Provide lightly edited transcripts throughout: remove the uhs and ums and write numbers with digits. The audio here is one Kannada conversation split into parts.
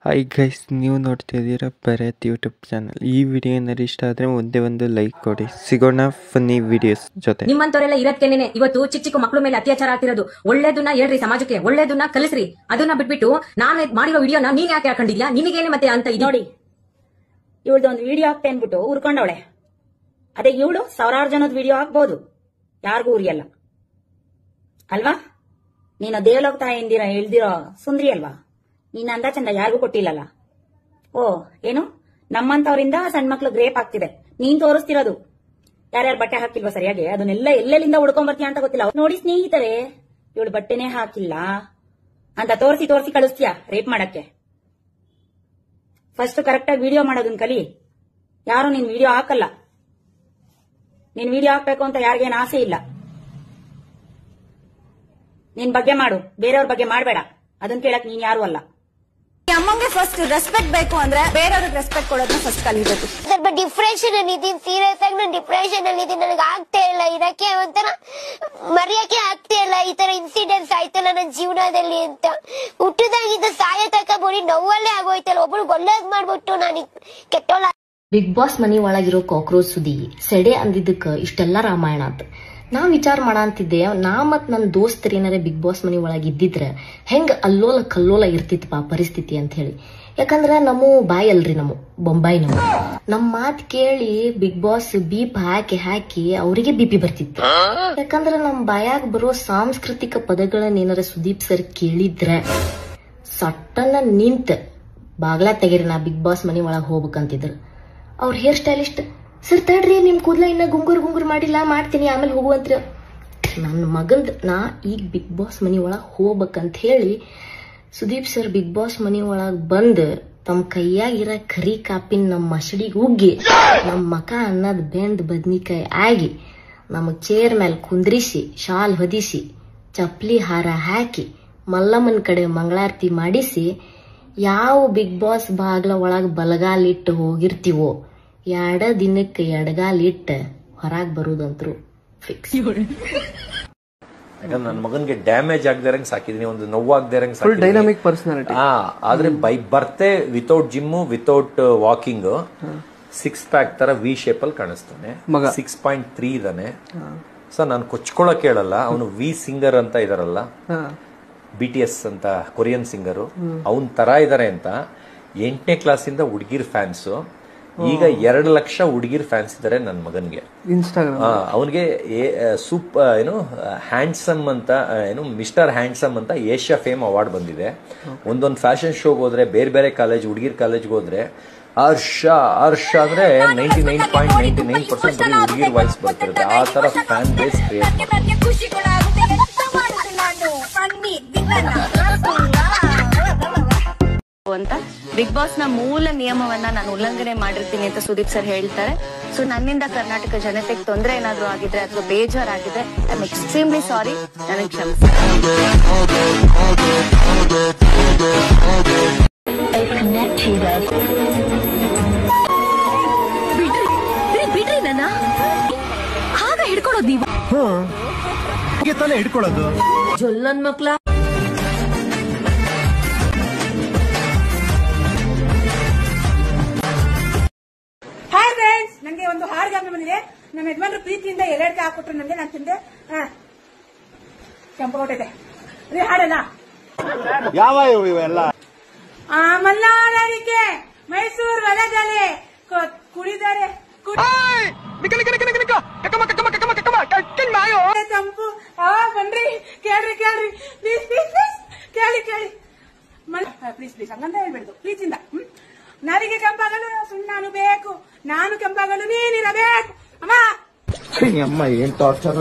ಹಾಯ್ ಗೈಸ್, ನೀವು ನೋಡ್ತಿದ್ದೀರಾ ಭರತ್ ಯೂಟ್ಯೂಬ್ ಚಾನಲ್. ಈ ವಿಡಿಯೋ ಏನಾದ್ರು ಇಷ್ಟ ಆದರೆ ಒಂದೇ ಒಂದು ಲೈಕ್ ಕೊಡಿ. ಸಿಗೋಣ ಫನ್ನಿ ವಿಡಿಯೋಸ್ ಜೊತೆ. ನಿಮ್ಮಂತವರೆಲ್ಲ ಇರತ್ಕೆನೆ ಇವತ್ತು ಚಿಕ್ಕ ಚಿಕ್ಕ ಮಕ್ಕಳ ಮೇಲೆ ಅತ್ಯಾಚಾರ ಆಗ್ತಿರೋದು. ಒಳ್ಳೇದನ್ನ ಹೇಳ್ರಿ, ಸಮಾಜಕ್ಕೆ ಒಳ್ಳೇದನ್ನ ಕಲಿಸ್ರಿ. ಅದನ್ನ ಬಿಟ್ಬಿಟ್ಟು ನಾನು ಮಾಡಿರೋ ವಿಡಿಯೋನ ನೀನ್ ಯಾಕೆ ಹಾಕೊಂಡಿದ್ಯಾ? ನಿನಗೇನೆ ಮತ್ತೆ ಅಂತ ನೋಡಿ. ಇವಳ್ದು ಒಂದು ವಿಡಿಯೋ ಹಾಕ್ತೆ ಅನ್ಬಿಟ್ಟು ಉರ್ಕೊಂಡವಳೆ. ಅದೇ ಇವಳು ಸಾವಿರಾರು ಜನದ ವಿಡಿಯೋ ಹಾಕ್ಬಹುದು, ಯಾರಿಗೂ ಉರಿಯಲ್ಲ ಅಲ್ವಾ? ನೀನು ದೇವಲೋಕ ತಾಯಿಂದಿರ ಹೇಳ್ದಿರೋ ಸುಂದ್ರಿ ಅಲ್ವಾ? ನೀನ್ ಅಂದ ಚಂದ ಯಾರಿಗೂ ಕೊಟ್ಟಿಲ್ಲಲ್ಲ. ಓ ಏನು ನಮ್ಮಂತವರಿಂದ ಸಣ್ಣ ಮಕ್ಳು ಗ್ರೇಪ್ ಆಗ್ತಿದೆ, ನೀನ್ ತೋರಿಸ್ತಿರೋದು. ಯಾರ್ಯಾರು ಬಟ್ಟೆ ಹಾಕಿಲ್ವಾ ಸರಿಯಾಗಿ, ಅದನ್ನೆಲ್ಲ ಎಲ್ಲೆಲ್ಲಿಂದ ಹುಡ್ಕೊಂಡ್ ಬರ್ತೀಯ ಅಂತ ಗೊತ್ತಿಲ್ಲ. ನೋಡಿ ಸ್ನೇಹಿತರೆ, ಇವಳು ಬಟ್ಟೆನೇ ಹಾಕಿಲ್ಲ ಅಂತ ತೋರಿಸಿ ತೋರಿಸಿ ಕಳಿಸ್ತೀಯಾ ರೇಪ್ ಮಾಡಕ್ಕೆ. ಫಸ್ಟ್ ಕರೆಕ್ಟ್ ಆಗಿ ವಿಡಿಯೋ ಮಾಡೋದನ್ನ ಕಲಿ. ಯಾರು ನೀನ್ ವಿಡಿಯೋ ಹಾಕಲ್ಲ. ನೀನ್ ವಿಡಿಯೋ ಹಾಕ್ಬೇಕು ಅಂತ ಯಾರಿಗೇನು ಆಸೆ ಇಲ್ಲ. ನಿನ್ ಬಗ್ಗೆ ಮಾಡು, ಬೇರೆಯವ್ರ ಬಗ್ಗೆ ಮಾಡಬೇಡ. ಅದನ್ನ ಕೇಳಕ್ ನೀನ್ ಯಾರು ಅಲ್ಲ. ಅಮ್ಮಂಗೆ ಫಸ್ಟ್ ರೆಸ್ಪೆಕ್ಟ್ ಬೇಕು ಅಂದ್ರೆ ಬೇರೆಯವ್ರಿಗೆ ರೆಸ್ಪೆಕ್ಟ್ ಕೊಡೋದನ್ನ ಫಸ್ಟ್ ಕಲಿಬೇಕು. ಸ್ವಲ್ಪ ಡಿಪ್ರೆಷನ್ ಅಲ್ಲಿ ಇದೀನಿ, ಸೀರಿಯಸ್ ಆಗಿ ನಾನು ಡಿಪ್ರೆಷನ್ ಅಲ್ಲಿ ಇದೀನಿ. ನನಗೆ ಆಗ್ತಾ ಇಲ್ಲ ಇರಕ್ಕೆ, ಒಂಥರ ಮರೆಯಕ್ಕೆ ಆಗ್ತಾ ಇಲ್ಲ. ಈ ತರ ಇನ್ಸಿಡೆಂಟ್ಸ್ ಆಯ್ತಲ್ಲ ನನ್ನ ಜೀವನದಲ್ಲಿ ಅಂತ. ಹುಟ್ಟದಾಗಿದ್ದ ಸಾಯ ತಕ ಬೋಡಿ ನೋವಲ್ಲೇ ಆಗೋಯ್ತಲ್ಲ. ಒಬ್ರು ಒಳ್ಳೇದ್ ಮಾಡ್ಬಿಟ್ಟು ನಾನು ಕೆಟ್ಟೋಳ. ಬಿಗ್ ಬಾಸ್ ಮನಿ ಒಳಗಿರೋ ಕಾಕ್ರೋಚ್ ಸುದ್ದಿ ಸೆಡೆ ಅಂದಿದ್ದಕ್ಕ ಇಷ್ಟೆಲ್ಲ ರಾಮಾಯಣ ಅಂತ ನಾ ವಿಚಾರ ಮಾಡಂತಿದ್ದೆ. ನಾ ಮತ್ ನನ್ನ ದೋಸ್ತರು ಏನಾರ ಬಿಗ್ ಬಾಸ್ ಮನಿ ಒಳಗೆ ಇದ್ದಿದ್ರ ಹೆಂಗ ಅಲ್ಲೋಲ ಕಲ್ಲೋಲ ಇರ್ತಿತ್ಪಾ ಪರಿಸ್ಥಿತಿ ಅಂತ ಹೇಳಿ. ಯಾಕಂದ್ರ ನಮ್ಮ ಬಾಯಿ ಅಲ್ರಿ, ನಮ್ಮ ಬೊಂಬಾಯಿ. ನಮ್ಮ ಮಾತ್ ಕೇಳಿ ಬಿಗ್ ಬಾಸ್ ಬೀಪ್ ಹಾಕಿ ಹಾಕಿ ಅವರಿಗೆ ಬಿಪಿ ಬರ್ತಿತ್ತು. ಯಾಕಂದ್ರ ನಮ್ ಬಾಯಾಗ ಬರೋ ಸಾಂಸ್ಕೃತಿಕ ಪದಗಳನ್ನ ಏನಾರ ಸುದೀಪ್ ಸರ್ ಕೇಳಿದ್ರ ಸಟ್ಟನ್ನ ನಿಂತ ಬಾಗ್ಲಾ ತೆಗೀರಿ, ನಾ ಬಿಗ್ ಬಾಸ್ ಮನಿ ಒಳಗೆ ಹೋಗ್ಬೇಕಂತಿದ್ರು. ಅವ್ರ ಹೇರ್ ಸ್ಟೈಲಿಸ್ಟ್ ಸರ್ ತಡ್ರಿ, ನಿಮ್ ಕೂದ್ಲ ಇನ್ನ ಗುಂಗುರ್ ಮಾಡಿಲ್ಲ, ಮಾಡ್ತೀನಿ ಆಮೇಲೆ ಹೋಗುವಂತ್ರ. ನನ್ನ ಮಗಂದ್ ನಾ ಈಗ ಬಿಗ್ ಬಾಸ್ ಮನಿ ಒಳಗ್ ಹೋಗ್ಬೇಕಂತ ಹೇಳಿ ಸುದೀಪ್ ಸರ್ ಬಿಗ್ ಬಾಸ್ ಮನಿ ಒಳಗ್ ಬಂದ್ ತಮ್ಮ ಕೈಯಾಗಿರ ಕರಿ ಕಾಪಿನ ನಮ್ಮ ಮಸಡಿಗೆ ಉಗ್ಗಿ ನಮ್ ಮಕ ಅನ್ನದ್ ಬೆಂದ್ ಬದ್ನಿಕಾಯಿ ಆಗಿ ನಮಗ್ ಚೇರ್ ಮೇಲೆ ಕುಂದ್ರಿಸಿ ಶಾಲ್ ಹೊದಿಸಿ ಚಪ್ಲಿ ಹಾರ ಹಾಕಿ ಮಲ್ಲಮ್ಮನ ಕಡೆ ಮಂಗಳಾರತಿ ಮಾಡಿಸಿ ಯಾವ ಬಿಗ್ ಬಾಸ್ ಬಾಗ್ಲ ಒಳಗ್ ಬಲಗಾಲಿಟ್ಟು ಹೋಗಿರ್ತೀವೋ ಎರಡ ದಿನಕ್ಕೆ ಎಡಗಾಲಿಟ್ಟ ಹೊರಗ್ ಬರುದಂತ್ರು ಫಿಕ್ಸ್. ಯಾಕಂದ್ರೆ ನನ್ನ ಮಗನ್ಗೆ ಡ್ಯಾಮೇಜ್ ಆಗದಿರಂಗ್ ಸಾಕಿದೀನಿ, ಒಂದು ನೋವಾಗದಿರಂಗ್ ಸಾಕಿದೀನಿ. Dynamic personality. ಆದ್ರೆ by birth without gym without walking 6 pack ತರ ವಿ ಶೇಪ್ ಅಲ್ಲಿ ಕಾಣಿಸ್ತಾನೆ. 6.3 ಇದಾನೆ. ಸೊ ನಾನು ಕೊಚ್ಕೊಳಕ್ ಹೇಳಲ್ಲ, ಅವನು ವಿ ಸಿಂಗರ್ ಅಂತ ಇದಾರಲ್ಲ, BTS ಅಂತ ಕೊರಿಯನ್ ಸಿಂಗರು, ಅವನ್ ತರ ಇದಾರೆ ಅಂತ 8ನೇ ಕ್ಲಾಸಿಂದ ಹುಡುಗಿರ್ ಫ್ಯಾನ್ಸ್. ಈಗ 2 ಲಕ್ಷ ಹುಡುಗಿರ್ ಫ್ಯಾನ್ಸ್ ಇದಾರೆ ನನ್ನ ಮಗನ್ಗೆ ಇನ್ಸ್ಟಾಗ್ರಾಮ್. ಅವನಿಗೆ ಏನು ಹ್ಯಾಂಡ್ಸಮ್ ಅಂತ, ಏನು ಮಿಸ್ಟರ್ ಹ್ಯಾಂಡ್ಸಮ್ ಅಂತ ಏಷ್ಯಾ ಫೇಮ್ ಅವಾರ್ಡ್ ಬಂದಿದೆ. ಒಂದೊಂದು ಫ್ಯಾಷನ್ ಶೋಗೆ ಹೋದ್ರೆ, ಬೇರೆ ಬೇರೆ ಕಾಲೇಜ್ ಹುಡುಗಿರ್ ಕಾಲೇಜ್ಗೆ ಹೋದ್ರೆ ಹರ್ಷ ಅಂದ್ರೆ 99.99% ಬರೀ ಹುಡುಗಿರ್ ವಾಯ್ಸ್ ಬರ್ತಿರುತ್ತೆ. ಆ ತರ ಫ್ಯಾನ್ ಬೇಸ್ ಕ್ರಿಯೇಟ್ ಅಂತ ಬಿಗ್ ಬಾಸ್ ನ ಮೂಲ ನಿಯಮವನ್ನ ನಾನು ಉಲ್ಲಂಘನೆ ಮಾಡಿರ್ತೀನಿ ಅಂತ ಸುದೀಪ್ ಸರ್ ಹೇಳ್ತಾರೆ. ಸೊ ನನ್ನಿಂದ ಕರ್ನಾಟಕ ಜನತೆಗೆ ತೊಂದರೆ ಏನಾದ್ರು ಆಗಿದ್ರೆ ಅಥವಾ ಬೇಜಾರಾಗಿದೆ, ಐ ಆಮ್ ಎಕ್ಸ್ಟ್ರೀಮ್ಲಿ ಸಾರಿ, ನನಗೆ ಕ್ಷಮಿಸಿ. ಬಿಡ್ರಿ ನನ್ನ ಹಾಗ ಹಿಡ್ಕೊಳೋದು ನೀವು ಹಿಡ್ಕೊಳ್ಳೋದು ಜೊಲ್ಲನ್ ಮಕ್ಳ. ಹಾಯ್ ಫ್ರೆಂಡ್ಸ್, ನಂಗೆ ಒಂದು ಹಾಡು ಜ್ಞಾಪನ ಬಂದಿದೆ. ನಮ್ಮ ಯಜಮಾನ್ರು ಪ್ರೀತಿಯಿಂದ ಎಲೆಡ್ಕೆ ಹಾಕೊಟ್ರು ನನಗೆ, ನಾನು ತಿಂದೆ. ಕೆಂಪುಕೋಟೆ ಅದೇ ಹಾಡಲ್ಲ ಯಾವ ಇವೆಲ್ಲ. ಮಲ್ನಾಡರಿಕೆ ಮೈಸೂರು ಹೊಲದಲ್ಲಿ ಕುಡಿದರೆ ತಂಪು. ಬನ್ರಿ, ಕೇಳ್ರಿ ಪ್ಲೀಸ್ ಕೇಳಿ ಪ್ಲೀಸ್ ಹಂಗಂತ ಹೇಳ್ಬಿಡ್ದು ಪ್ರೀತಿಯಿಂದ. ನನಗೆ ಕೆಂಪಾಗಲು ಸುಣ್ಣಾನು ಬೇಕು, ನಾನು ಕೆಂಪಾಗಲು ನೀನಿರಬೇಕು. ಅಮ್ಮ ಏನ್ ಟಾರ್ಚರ್.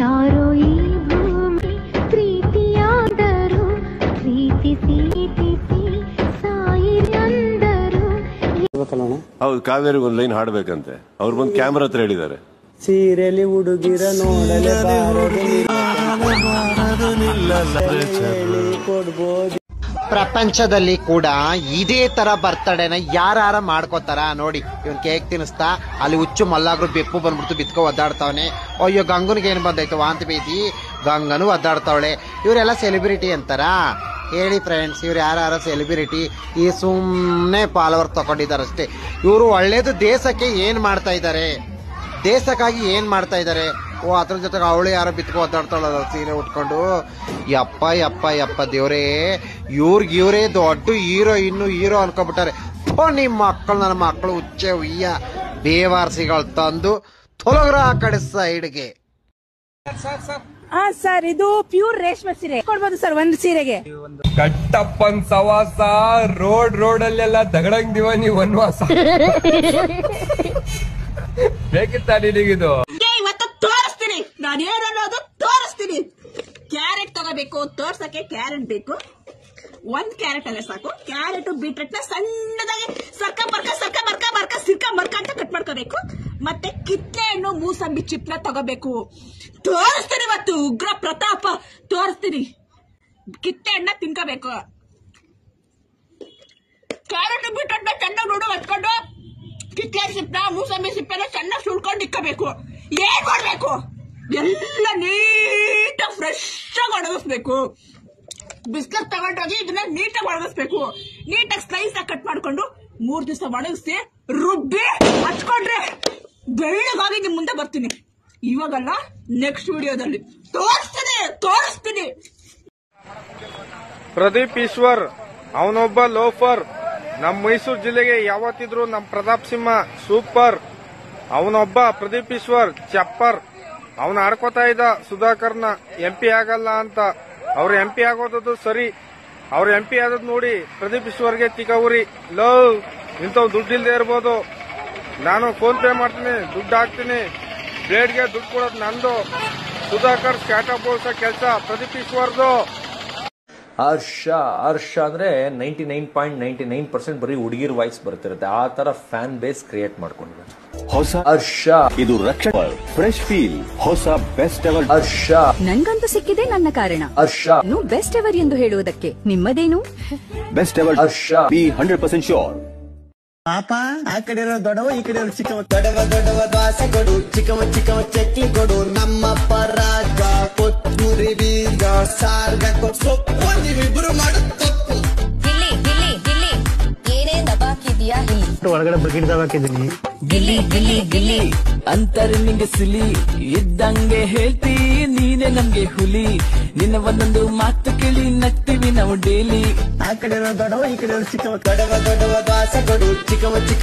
ಯಾರೋ ಈ ಭೂಮಿ ಪ್ರೀತಿಯಾದರು, ಪ್ರೀತಿಸಿ ಸಾಯಿರಿ ಅಂದರು. ಹೌದು, ಕಾವೇರಿಗೆ ಒಂದು ಲೈನ್ ಹಾಡ್ಬೇಕಂತೆ. ಅವ್ರು ಬಂದು ಕ್ಯಾಮ್ರಾ ಹತ್ರ ಹೇಳಿದ್ದಾರೆ. ಸೀರೆಲಿ ಹುಡುಗಿರ ನೋಡಲೇ ಕೊಡ್ಬೋದು. ಪ್ರಪಂಚದಲ್ಲಿ ಕೂಡ ಇದೇ ತರ ಬರ್ತಡೇನ ಯಾರ ಮಾಡ್ಕೋತಾರ ನೋಡಿ. ಇವನ್ ಕೇಕ್ ತಿನ್ನಿಸ್ತಾ ಅಲ್ಲಿ ಹುಚ್ಚು ಮಲ್ಲಾಗ್ರು ಬೆಪ್ಪು ಬಂದ್ಬಿಡ್ತು ಬಿತ್ಕೊ ಒದ್ದಾಡ್ತಾವನೆ. ಅಯ್ಯೋ ಗಂಗನಿಗೆ ಏನ್ ಬಂದಾಯ್ತು ವಾಂತಿ ಬೀದಿ, ಗಂಗನು ಒದ್ದಾಡ್ತಾವಳೆ. ಇವರೆಲ್ಲ ಸೆಲೆಬ್ರಿಟಿ ಅಂತಾರ? ಹೇಳಿ ಫ್ರೆಂಡ್ಸ್, ಇವ್ರು ಯಾರು ಸೆಲೆಬ್ರಿಟಿ? ಈ ಸುಮ್ಮನೆ ಫಾಲೋವರ್ ತಗೊಂಡಿದ್ದಾರಷ್ಟೇ. ಇವರು ಒಳ್ಳೇದು ದೇಶಕ್ಕೆ ಏನ್ ಮಾಡ್ತಾ ಇದ್ದಾರೆ, ದೇಶಕ್ಕಾಗಿ ಏನ್ ಮಾಡ್ತಾ ಇದ್ದಾರೆ. ಓ ಅದ್ರ ಜೊತೆಗೆ ಅವಳು ಯಾರೋ ಬಿತ್ಕೊ ಒದ್ದಾಡ್ತಾಳ ಸೀರೆ ಉಟ್ಕೊಂಡು. ಯಪ್ಪ ಯಪ್ಪ ಯಪ್ಪ ದೇವ್ರೇ, ಇವ್ರೇ ದೊಡ್ಡ ಹೀರೋ ಅನ್ಕೊಬಿಟ್ಟಾರೆ. ನಿಮ್ಮ ಮಕ್ಕಳು, ನನ್ನ ಮಕ್ಕಳು ಹುಚ್ಚೆ ಉಯ್ಯ ಬೇವಾರ್ಸಿಗಳು ತಂದು ತೊಲಗ್ರ ಆ ಕಡೆ ಸೈಡ್ಗೆ. ಸರ್ ಇದು ಪ್ಯೂರ್ ರೇಷ್ಮೆ ಸೀರೆ ಕೊಡ್ಬೋದು ಸರ್ ಒಂದು ಸೀರೆಗೆ. ಕಟ್ಟಪ್ಪನ್ ಸವಾಸ ರೋಡ್ ಅಲ್ಲೆಲ್ಲ ತಗಡಂಗ್ ದಿವಾನಿ ವನ್ವಾಸ ಬೇಕಿತ್ತ ನಿನಗಿದು? ಇವತ್ತು ತೋರಿಸ್ತೀನಿ, ನಾನೇನನ್ನೋದು ತೋರಿಸ್ತೀನಿ. ಕ್ಯಾರೆಟ್ ತಗೋಬೇಕು, ತೋರ್ಸಕ್ಕೆ ಕ್ಯಾರೆಟ್ ಬೇಕು. 1 ಕ್ಯಾರೆಟ್ ಅಲ್ಲೇ ಸಾಕು. ಕ್ಯಾರೆಟ್ ಬೀಟ್ರೂಟ್ ನ ಸಣ್ಣದಾಗಿ ಸರ್ಕ ಬರ್ಕ ಅಂತ ಕಟ್ ಮಾಡ್ಕೋಬೇಕು. ಮತ್ತೆ ಕಿತ್ಲೆ ಹಣ್ಣು, ಮೂಸಂಬಿ ಚಿಪ್ನ ತಗೋಬೇಕು. ತೋರಿಸ್ತೀನಿ ಇವತ್ತು ಉಗ್ರ ಪ್ರತಾಪ ತೋರಿಸ್ತೀನಿ. ಕಿತ್ತೆ ಹಣ್ಣ ತಿನ್ಕೋಬೇಕು. ಕ್ಯಾರೆಟ್ ಬೀಟ್ರೂಟ್ ನ ಚೆನ್ನಾಗಿ ನೋಡು ಹಚ್ಕೊಂಡು ಕಿತ್ಲೆ ಸಿಪ್ಪನ, ಮೂಸಂಬಿ ಸಿಪ್ಪೆನ ಚೆನ್ನಾಗಿ ಸುಳ್ಕೊಂಡು ಇಕ್ಕಬೇಕು. ಏನ್ ಮಾಡ್ಬೇಕು? ಎಲ್ಲ ನೀಟಾಗಿ ಫ್ರೆಶ್ ಆಗಿ ಒಣಗಿಸ್ಬೇಕು. ಬಿಸ್ಕತ್ ತಗೊಂಡೋಗಿ ಇದನ್ನ ನೀಟಾಗಿ ಒಣಗಿಸ್ಬೇಕು. ನೀಟಾಗಿ ಸ್ಲೈಸ್ ಆಗಿ ಕಟ್ ಮಾಡ್ಕೊಂಡು 3 ದಿವಸ ಒಣಗಿಸಿ ರುಬ್ಬಿ ಹಚ್ಕೊಂಡ್ರೆ ಬೆಳ್ಳಗಾಗಿ ನಿಮ್ ಮುಂದೆ ಬರ್ತೀನಿ. ಇವಾಗಲ್ಲ, ನೆಕ್ಸ್ಟ್ ವಿಡಿಯೋದಲ್ಲಿ ತೋರಿಸ್ತೀನಿ. ಪ್ರದೀಪ್ ಈಶ್ವರ್ ಅವನೊಬ್ಬ ಲೋಫರ್. ನಮ್ಮ ಮೈಸೂರು ಜಿಲ್ಲೆಗೆ ಯಾವತ್ತಿದ್ರು ನಮ್ಮ ಪ್ರತಾಪ್ ಸಿಂಹ ಸೂಪರ್. ಅವನೊಬ್ಬ ಪ್ರದೀಪ್ ಈಶ್ವರ್ ಚಪ್ಪರ್. ಅವನ ಆಡ್ಕೋತಾ ಇದ್ದ ಸುಧಾಕರ್ನ MP ಆಗಲ್ಲ ಅಂತ. ಅವ್ರ MP ಆಗೋದದು ಸರಿ. ಅವ್ರ MP ಆದದ್ ನೋಡಿ ಪ್ರದೀಪ್ ಈಶ್ವರ್ಗೆ ತಿಕೌರಿ. ಲವ್ ಇಂಥವ್ ದುಡ್ಡಿಲ್ದೇ ಇರ್ಬೋದು, ನಾನು ಫೋನ್ ಪೇ ಮಾಡ್ತೀನಿ, ದುಡ್ಡು ಹಾಕ್ತೀನಿ, ಬ್ಲೇಡ್ಗೆ ದುಡ್ಡು ಕೊಡೋದು ನಂದು. ಸುಧಾಕರ್ ಸ್ಕ್ಯಾಟಪ್ ಬೋಲ್ಸೋ ಕೆಲಸ ಪ್ರದೀಪ್ ಈಶ್ವರ್ದು. ಹರ್ಷ ಅಂದ್ರೆ 99.99% ಬರೀ ಹುಡುಗಿರ್ ವಾಯ್ಸ್ ಬರ್ತಿರುತ್ತೆ. ಆ ತರ ಫ್ಯಾನ್ ಬೇಸ್ ಕ್ರಿಯೇಟ್ ಮಾಡ್ಕೊಂಡಿದ್ದಾರೆ. ಹೊಸ ಹರ್ಷ ಇದು ರಕ್ಷಾ ಫ್ರೆಶ್ ಫೀಲ್ ಹೊಸ ಬೆಸ್ಟ್ ಎವರ್ ಹರ್ಷ. ನಂಗಂತೂ ಸಿಕ್ಕಿದೆ ನನ್ನ ಕಾರಣ. ಹರ್ಷ ಬೆಸ್ಟ್ ಎವರ್ ಎಂದು ಹೇಳುವುದಕ್ಕೆ ನಿಮ್ಮದೇನು? ಬೆಸ್ಟ್ ಎವರ್ ಹರ್ಷ ಬಿ 100% ಶ್ಯೂರ್. ಪಾಪ ಆ ಕಡೆ ಇರೋ ದೊಡ್ಡವ, ಈ ಕಡೆ ಚಿಕ್ಕವ. ದೊಡ್ಡವ ದೋಸೆ ಕೊಡು, ಚಿಕ್ಕವ ಚಟ್ನಿ ಕೊಡು. ನಮ್ಮಪ್ಪ ರಾಜ ಕೊತ್ತೂರಿ ಬೀಜ ಸಾರ್ಗ ಸೊಪ್ಪು ನೀವಿಬ್ರು ಮಾಡು ತಪ್ಪು. ಗಿಲ್ಲಿ ಏನೇ ದಬಾಕಿದ್ಯಾ? ಒಳಗಡೆ ಬಕೆಟ್ ದಬಾಕಿದ್ದೀನಿ. ಗಿಲ್ಲಿ ಅಂತರ ನಿಂಗೆ ಸಿಲಿ ಇದ್ದಂಗೆ ಹೇಳ್ತಿ, ನೀನೆ ನಮ್ಗೆ ಹುಲಿ. ನಿನ್ನ ಒಂದೊಂದು ಮಾತು ಕೇಳಿ ನಗ್ತೀವಿ ನಾವು ಡೈಲಿ. ಆ ಕಡೆ ಇರೋ ದೊಡ್ಡವ, ಈ ಕಡೆ ಚಿಕ್ಕವ. ದೊಡ್ಡವ ದೋಸೆ ಕೊಡು, ಚಿಕ್ಕವ